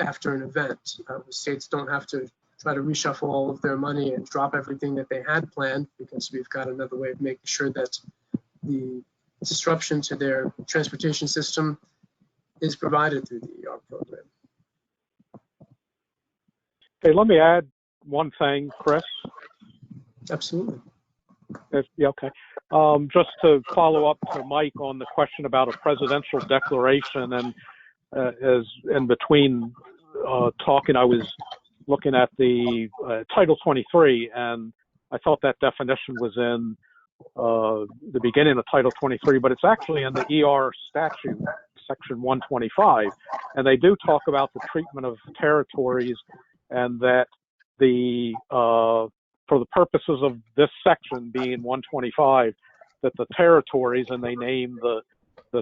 after an event. States don't have to try to reshuffle all of their money and drop everything that they had planned, because we've got another way of making sure that the disruption to their transportation system is provided through the ER program. Hey, let me add one thing, Chris. Absolutely. Yeah, okay. Just to follow up to Mike on the question about a presidential declaration, and as in between talking, I was looking at the Title 23, and I thought that definition was in the beginning of Title 23, but it's actually in the ER statute, Section 125, and they do talk about the treatment of territories, and that the for the purposes of this section being 125, that the territories, and they name the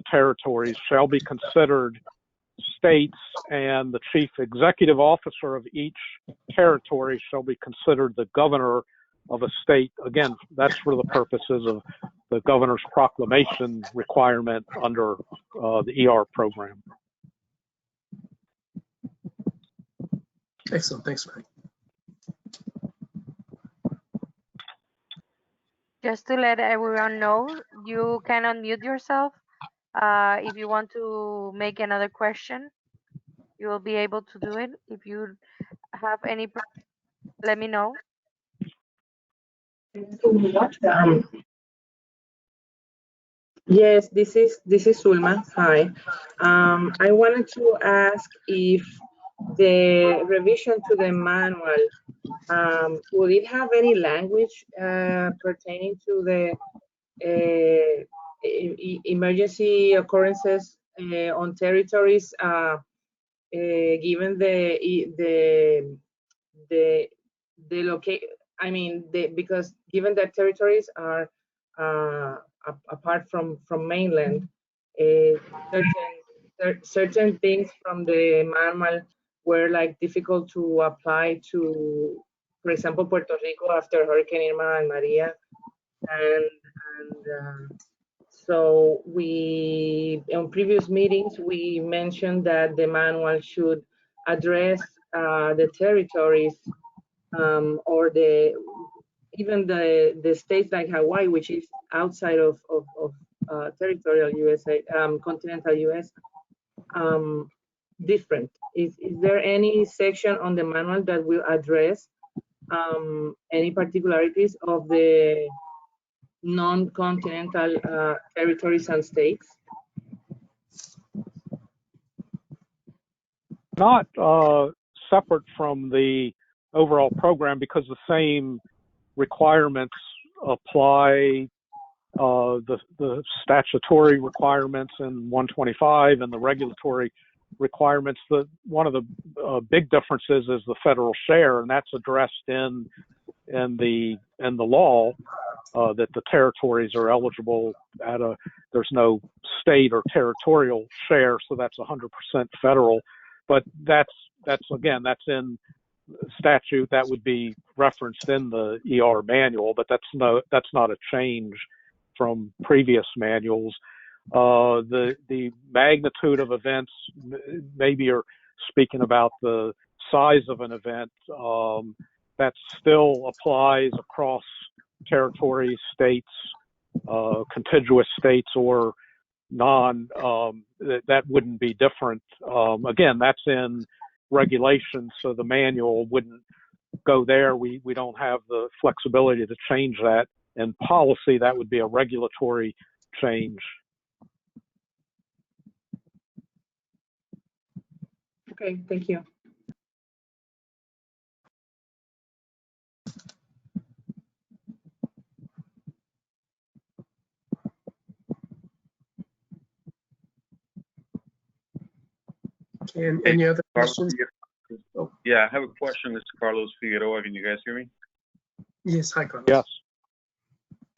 territories, shall be considered states, and the chief executive officer of each territory shall be considered the governor of a state. Again, that's for the purposes of the governor's proclamation requirement under the ER program. Excellent. Thanks, Mike. Just to let everyone know, you can unmute yourself. If you want to make another question, you will be able to do it. If you have any, let me know. Yes, this is Sulma. Hi. I wanted to ask if the revision to the manual, would it have any language pertaining to the emergency occurrences on territories, given the location? I mean, because given that territories are apart from mainland, certain things from the manual were like difficult to apply to, for example, Puerto Rico after Hurricane Irma and Maria, and so we, on previous meetings, we mentioned that the manual should address the territories or even the states like Hawaii, which is outside of territorial USA, continental US, different. Is there any section on the manual that will address any particularities of the non-continental territories and states? Not separate from the overall program, because the same requirements apply, the statutory requirements in 125 and the regulatory requirements. One of the big differences is the federal share, and that's addressed in the law, that the territories are eligible at there's no state or territorial share, so that's 100% federal. But that's again, that's in statute. That would be referenced in the ER manual, but that's not a change from previous manuals. The magnitude of events, maybe you're speaking about the size of an event, that still applies across territories, states, contiguous states, or non, that wouldn't be different. Again, that's in regulations, so the manual wouldn't go there. We don't have the flexibility to change that. In policy, that would be a regulatory change. Okay, thank you. And any other questions? Oh. Yeah, I have a question. This is Carlos Figueroa. Can you guys hear me? Yes, hi, Carlos. Yes.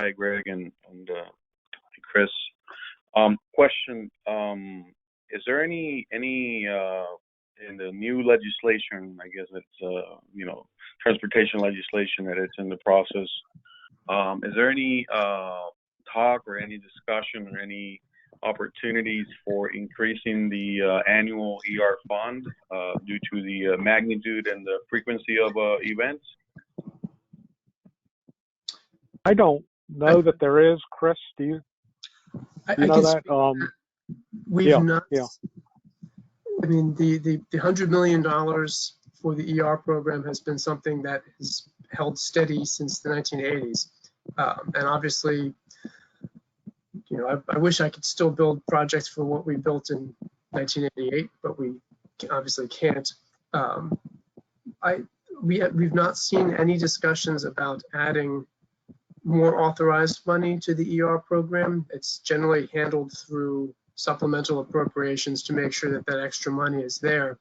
Hi, Greg and Chris. Question: is there any in the new legislation? I guess it's transportation legislation that it's in the process. Is there any talk or any discussion or any opportunities for increasing the annual ER fund due to the magnitude and the frequency of events? I don't know that there is. Chris, do you know that? We've not. Yeah. I mean, the $100 million for the ER program has been something that has held steady since the 1980s. And obviously, you know, I wish I could still build projects for what we built in 1988, but we obviously can't. We've not seen any discussions about adding more authorized money to the ER program. It's generally handled through supplemental appropriations to make sure that that extra money is there.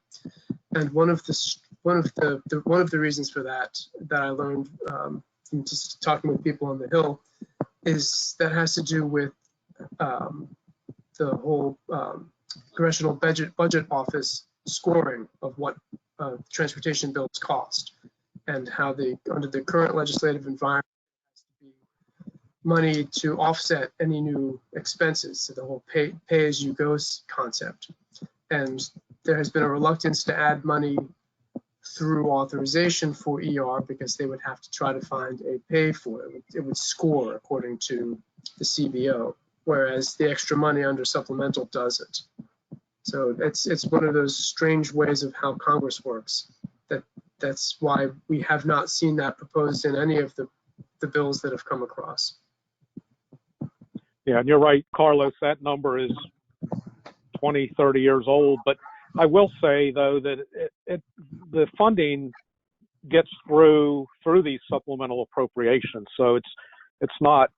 And one of the reasons for that I learned from just talking with people on the Hill is that has to do with the whole Congressional Budget Office scoring of what transportation bills cost, and how under the current legislative environment money to offset any new expenses, so the whole pay-as-you-go concept. And there has been a reluctance to add money through authorization for ER because they would have to try to find a pay for it. It would score according to the CBO, whereas the extra money under supplemental doesn't. So it's one of those strange ways of how Congress works. That's why we have not seen that proposed in any of the bills that have come across. Yeah, and you're right, Carlos, that number is 20, 30 years old. But I will say, though, that the funding gets through these supplemental appropriations. So it's not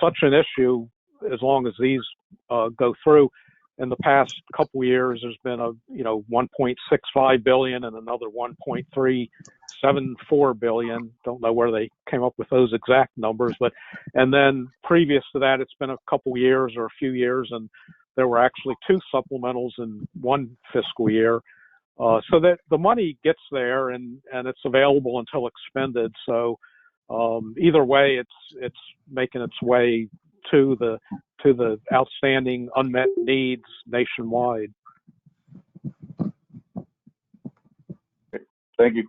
such an issue as long as these go through. In the past couple of years, there's been a 1.65 billion and another 1.374 billion. Don't know where they came up with those exact numbers, and then previous to that, it's been a couple of years or a few years, and there were actually 2 supplementals in one fiscal year. So that the money gets there and it's available until expended. So either way, it's making its way to the outstanding unmet needs nationwide. Thank you.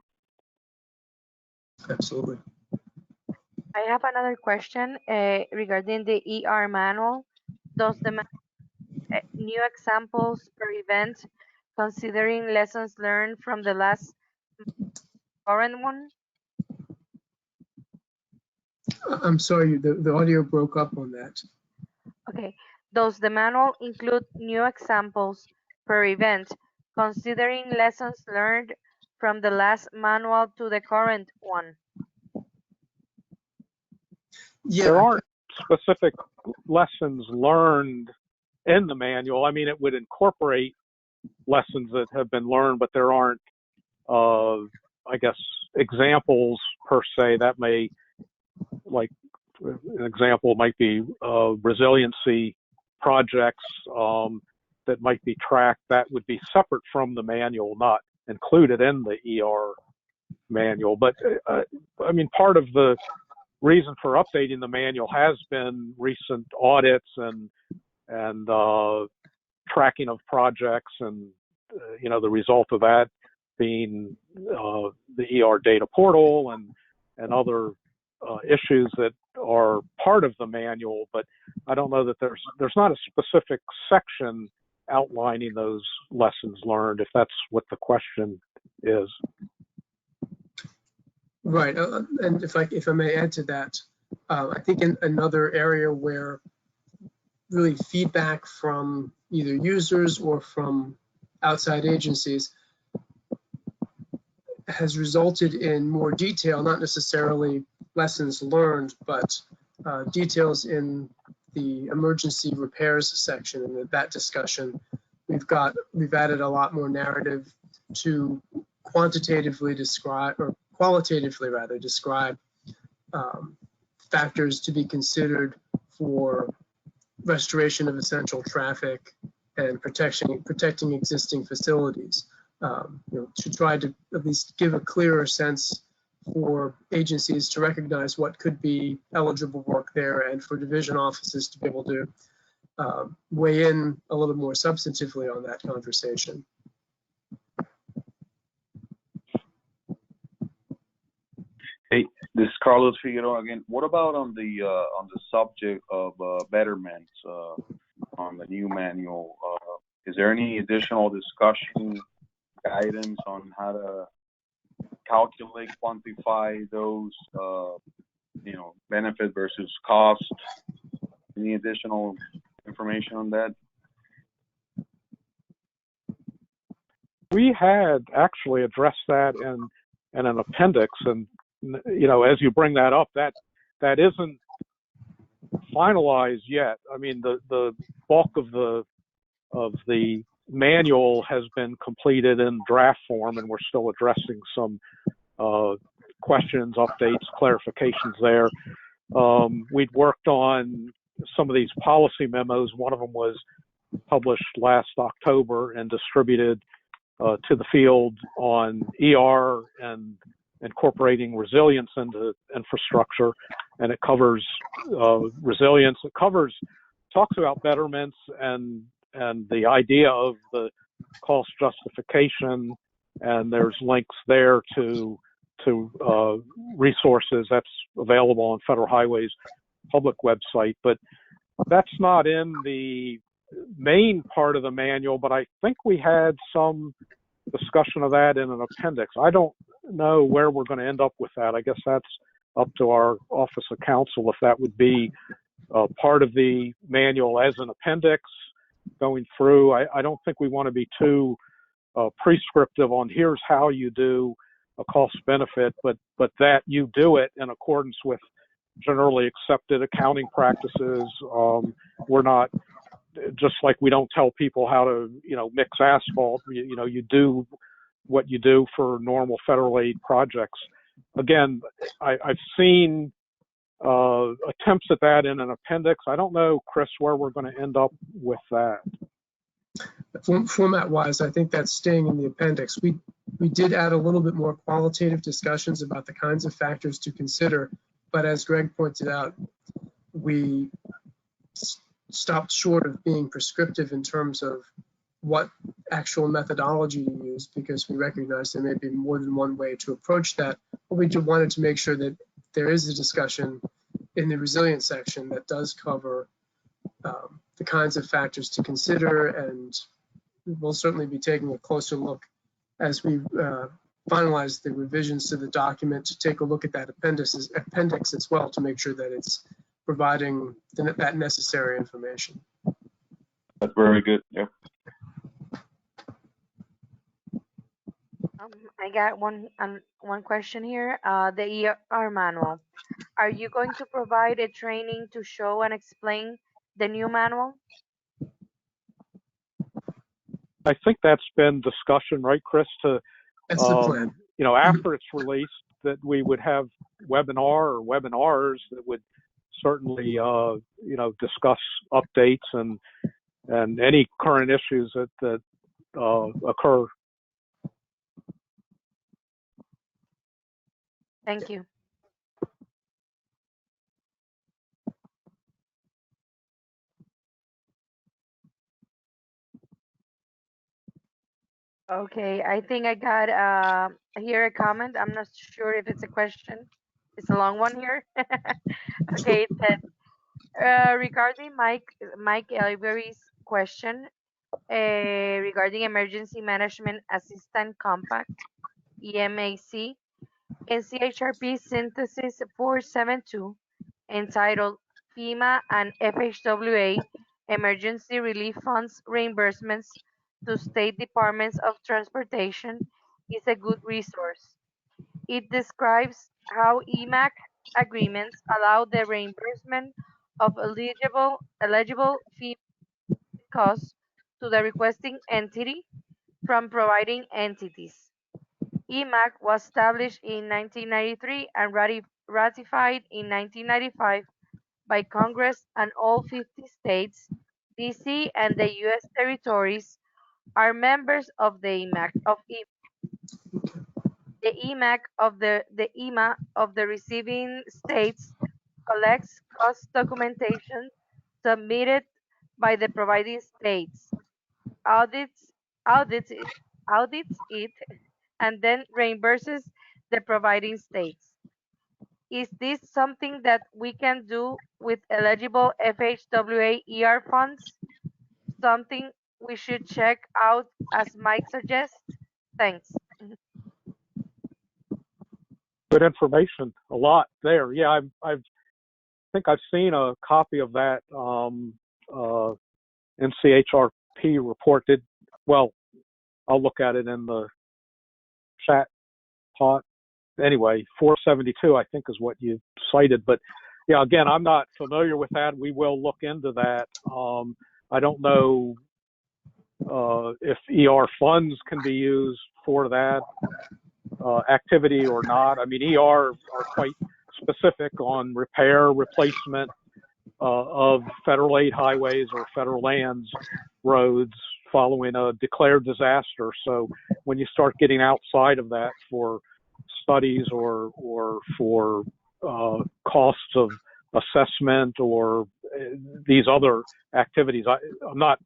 Absolutely. I have another question regarding the ER manual. Does the new examples per event, considering lessons learned from the last current one? I'm sorry, the audio broke up on that. Okay. Does the manual include new examples per event, considering lessons learned from the last manual to the current one? Yeah. There aren't specific lessons learned in the manual. I mean, it would incorporate lessons that have been learned, but there aren't, I guess, examples per se. That may, like, an example might be resiliency projects that might be tracked. That would be separate from the manual, not included in the ER manual. But I mean, part of the reason for updating the manual has been recent audits and tracking of projects, and the result of that being the ER data portal and other issues that are part of the manual. But I don't know that there's not a specific section outlining those lessons learned, if that's what the question is. Right, and if I may add to that, I think in another area where really feedback from either users or from outside agencies has resulted in more detail, not necessarily lessons learned, but details in the emergency repairs section and that discussion. We've added a lot more narrative to qualitatively describe factors to be considered for restoration of essential traffic and protecting existing facilities. To try to at least give a clearer sense for agencies to recognize what could be eligible work there, and for division offices to be able to weigh in a little more substantively on that conversation. Hey, this is Carlos Figueroa again. What about on the subject of betterments on the new manual? Is there any additional discussion, guidance on how to calculate, quantify those, benefit versus cost? Any additional information on that? We had actually addressed that in an appendix, and as you bring that up, that isn't finalized yet. I mean, the bulk of the manual has been completed in draft form, and we're still addressing some questions, updates, clarifications there. We'd worked on some of these policy memos. One of them was published last October and distributed to the field on ER and incorporating resilience into infrastructure, and it covers resilience. It talks about betterments and the idea of the cost justification, and there's links there to resources that's available on Federal Highway's public website. But that's not in the main part of the manual, but I think we had some discussion of that in an appendix. I don't know where we're going to end up with that. I guess that's up to our Office of Counsel if that would be part of the manual as an appendix going through. I don't think we want to be too prescriptive on here's how you do a cost benefit, but that you do it in accordance with generally accepted accounting practices. We're not, just like we don't tell people how to, mix asphalt, you do what you do for normal federal aid projects. Again, I've seen attempts at that in an appendix. I don't know, Chris, where we're going to end up with that. Format-wise, I think that's staying in the appendix. We did add a little bit more qualitative discussions about the kinds of factors to consider, but as Greg pointed out, we stopped short of being prescriptive in terms of what actual methodology to use, because we recognize there may be more than one way to approach that. But we just wanted to make sure that there is a discussion in the resilience section that does cover the kinds of factors to consider, and we'll certainly be taking a closer look as we finalize the revisions to the document to take a look at that appendix as well, to make sure that it's providing that necessary information. That's very good. Yep. I got one question here. The ER manual. Are you going to provide a training to show and explain the new manual? I think that's been discussion, right, Chris? That's the plan. After it's released, that we would have webinar or webinars that would certainly, discuss updates and any current issues that occur. Thank you. Okay, I think I got here a comment. I'm not sure if it's a question. It's a long one here. Okay, it says, regarding Mike Avery's question regarding Emergency Management Assistant Compact, EMAC, in CHRP Synthesis 472, entitled FEMA and FHWA Emergency Relief Funds Reimbursements to State Departments of Transportation, is a good resource. It describes how EMAC agreements allow the reimbursement of eligible FEMA costs to the requesting entity from providing entities. EMAC was established in 1993 and ratified in 1995 by Congress, and all 50 states, DC, and the U.S. territories are members of the EMAC. The EMAC of the EMA of the receiving states collects cost documentation submitted by the providing states, audits, audits, audits it, and then reimburses the providing states. Is this something that we can do with eligible FHWA ER funds? Something we should check out as Mike suggests? Thanks. Good information, a lot there. Yeah, I think I've seen a copy of that NCHRP report. Well, I'll look at it in the chat pot. Anyway, 472, I think, is what you cited. But yeah, again, I'm not familiar with that. We will look into that. I don't know if ER funds can be used for that activity or not. I mean, ER are quite specific on repair, replacement of federal aid highways or federal lands, roads following a declared disaster. So when you start getting outside of that for studies or for costs of assessment or these other activities, I'm not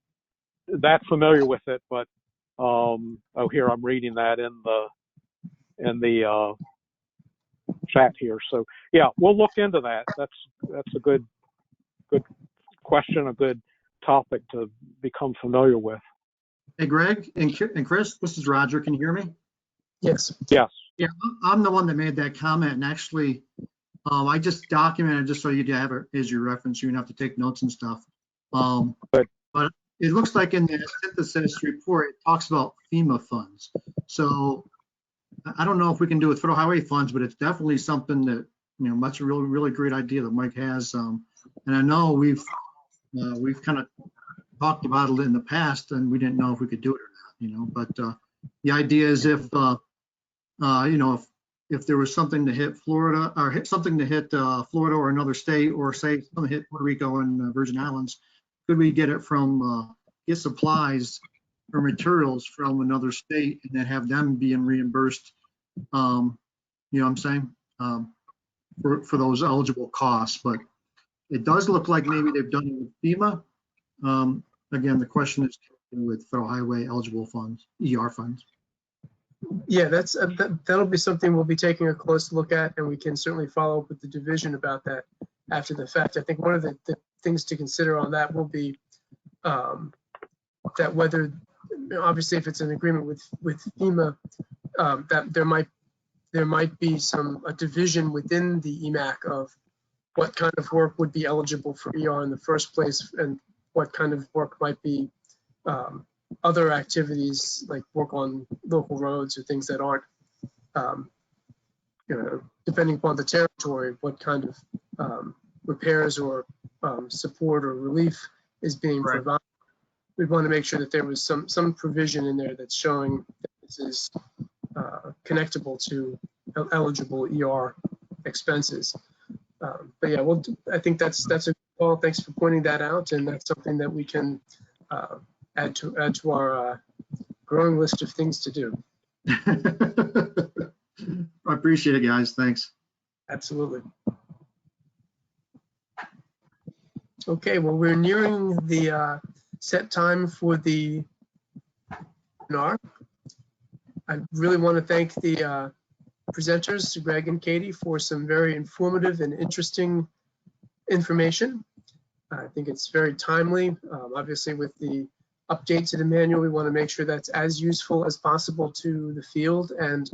that familiar with it, but here I'm reading that in the chat here. So yeah, we'll look into that. That's a good question, a good topic to become familiar with. Hey, Greg and Chris, this is Roger. Can you hear me? Yes. Yes. Yeah, I'm the one that made that comment, and actually, I just documented just so you have it as your reference. You don't have to take notes and stuff. But it looks like in the synthesis report, it talks about FEMA funds. So I don't know if we can do it with federal highway funds, but it's definitely something that, that's a really, really great idea that Mike has. And I know we've kind of talked about it in the past, and we didn't know if we could do it or not, but the idea is if there was something to hit Florida or something to hit Florida or another state, or say something hit Puerto Rico and Virgin Islands, could we get it from get supplies or materials from another state and then have them being reimbursed? You know what I'm saying? For those eligible costs, but it does look like maybe they've done it with FEMA. Again, the question is with federal highway eligible funds, ER funds. Yeah, that'll be something we'll be taking a close look at, and we can certainly follow up with the division about that after the fact. I think one of the things to consider on that will be that whether, obviously, if it's an agreement with FEMA, that there might be a division within the EMAC of what kind of work would be eligible for ER in the first place, and what kind of work might be other activities like work on local roads or things that aren't, depending upon the territory, what kind of repairs or support or relief is being provided. We want to make sure that there was some provision in there that's showing that this is connectable to eligible ER expenses. But yeah, I think that's a good call. Thanks for pointing that out, and that's something that we can add to our growing list of things to do. I appreciate it, guys. Thanks. Absolutely. Okay, well, we're nearing the set time for the webinar. I really want to thank the presenters, Greg and Katie, for some very informative and interesting information. I think it's very timely. Obviously, with the update to the manual, we want to make sure that's as useful as possible to the field. And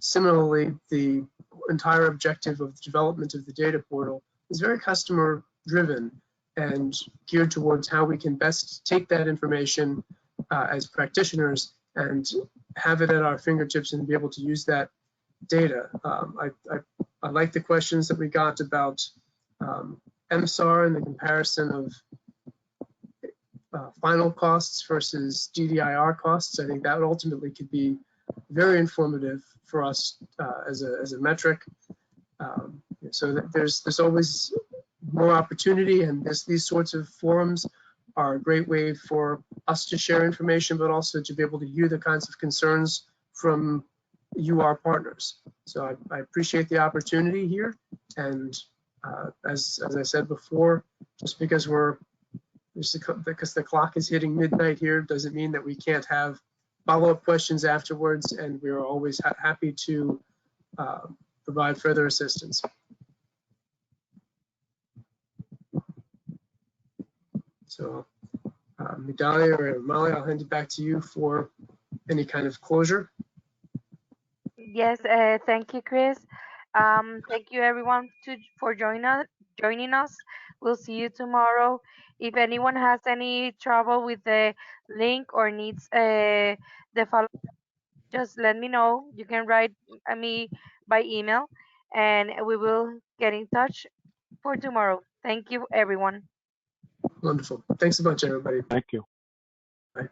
similarly, the entire objective of the development of the data portal is very customer driven and geared towards how we can best take that information as practitioners and have it at our fingertips and be able to use that data. I like the questions that we got about MSAR and the comparison of final costs versus GDIR costs. I think that ultimately could be very informative for us as a metric. So that there's always more opportunity, and these sorts of forums are a great way for us to share information, but also to be able to hear the kinds of concerns from our partners. So I appreciate the opportunity here, and as I said before, just because we're because the clock is hitting midnight here, doesn't mean that we can't have follow-up questions afterwards, and we are always happy to provide further assistance. So, Midalia or Molly, I'll hand it back to you for any kind of closure. Yes, thank you, Chris. Thank you everyone for joining us. We'll see you tomorrow. If anyone has any trouble with the link or needs the follow, just let me know. You can write me by email, and we will get in touch for tomorrow. Thank you, everyone. Wonderful. Thanks a bunch, everybody. Thank you. Bye.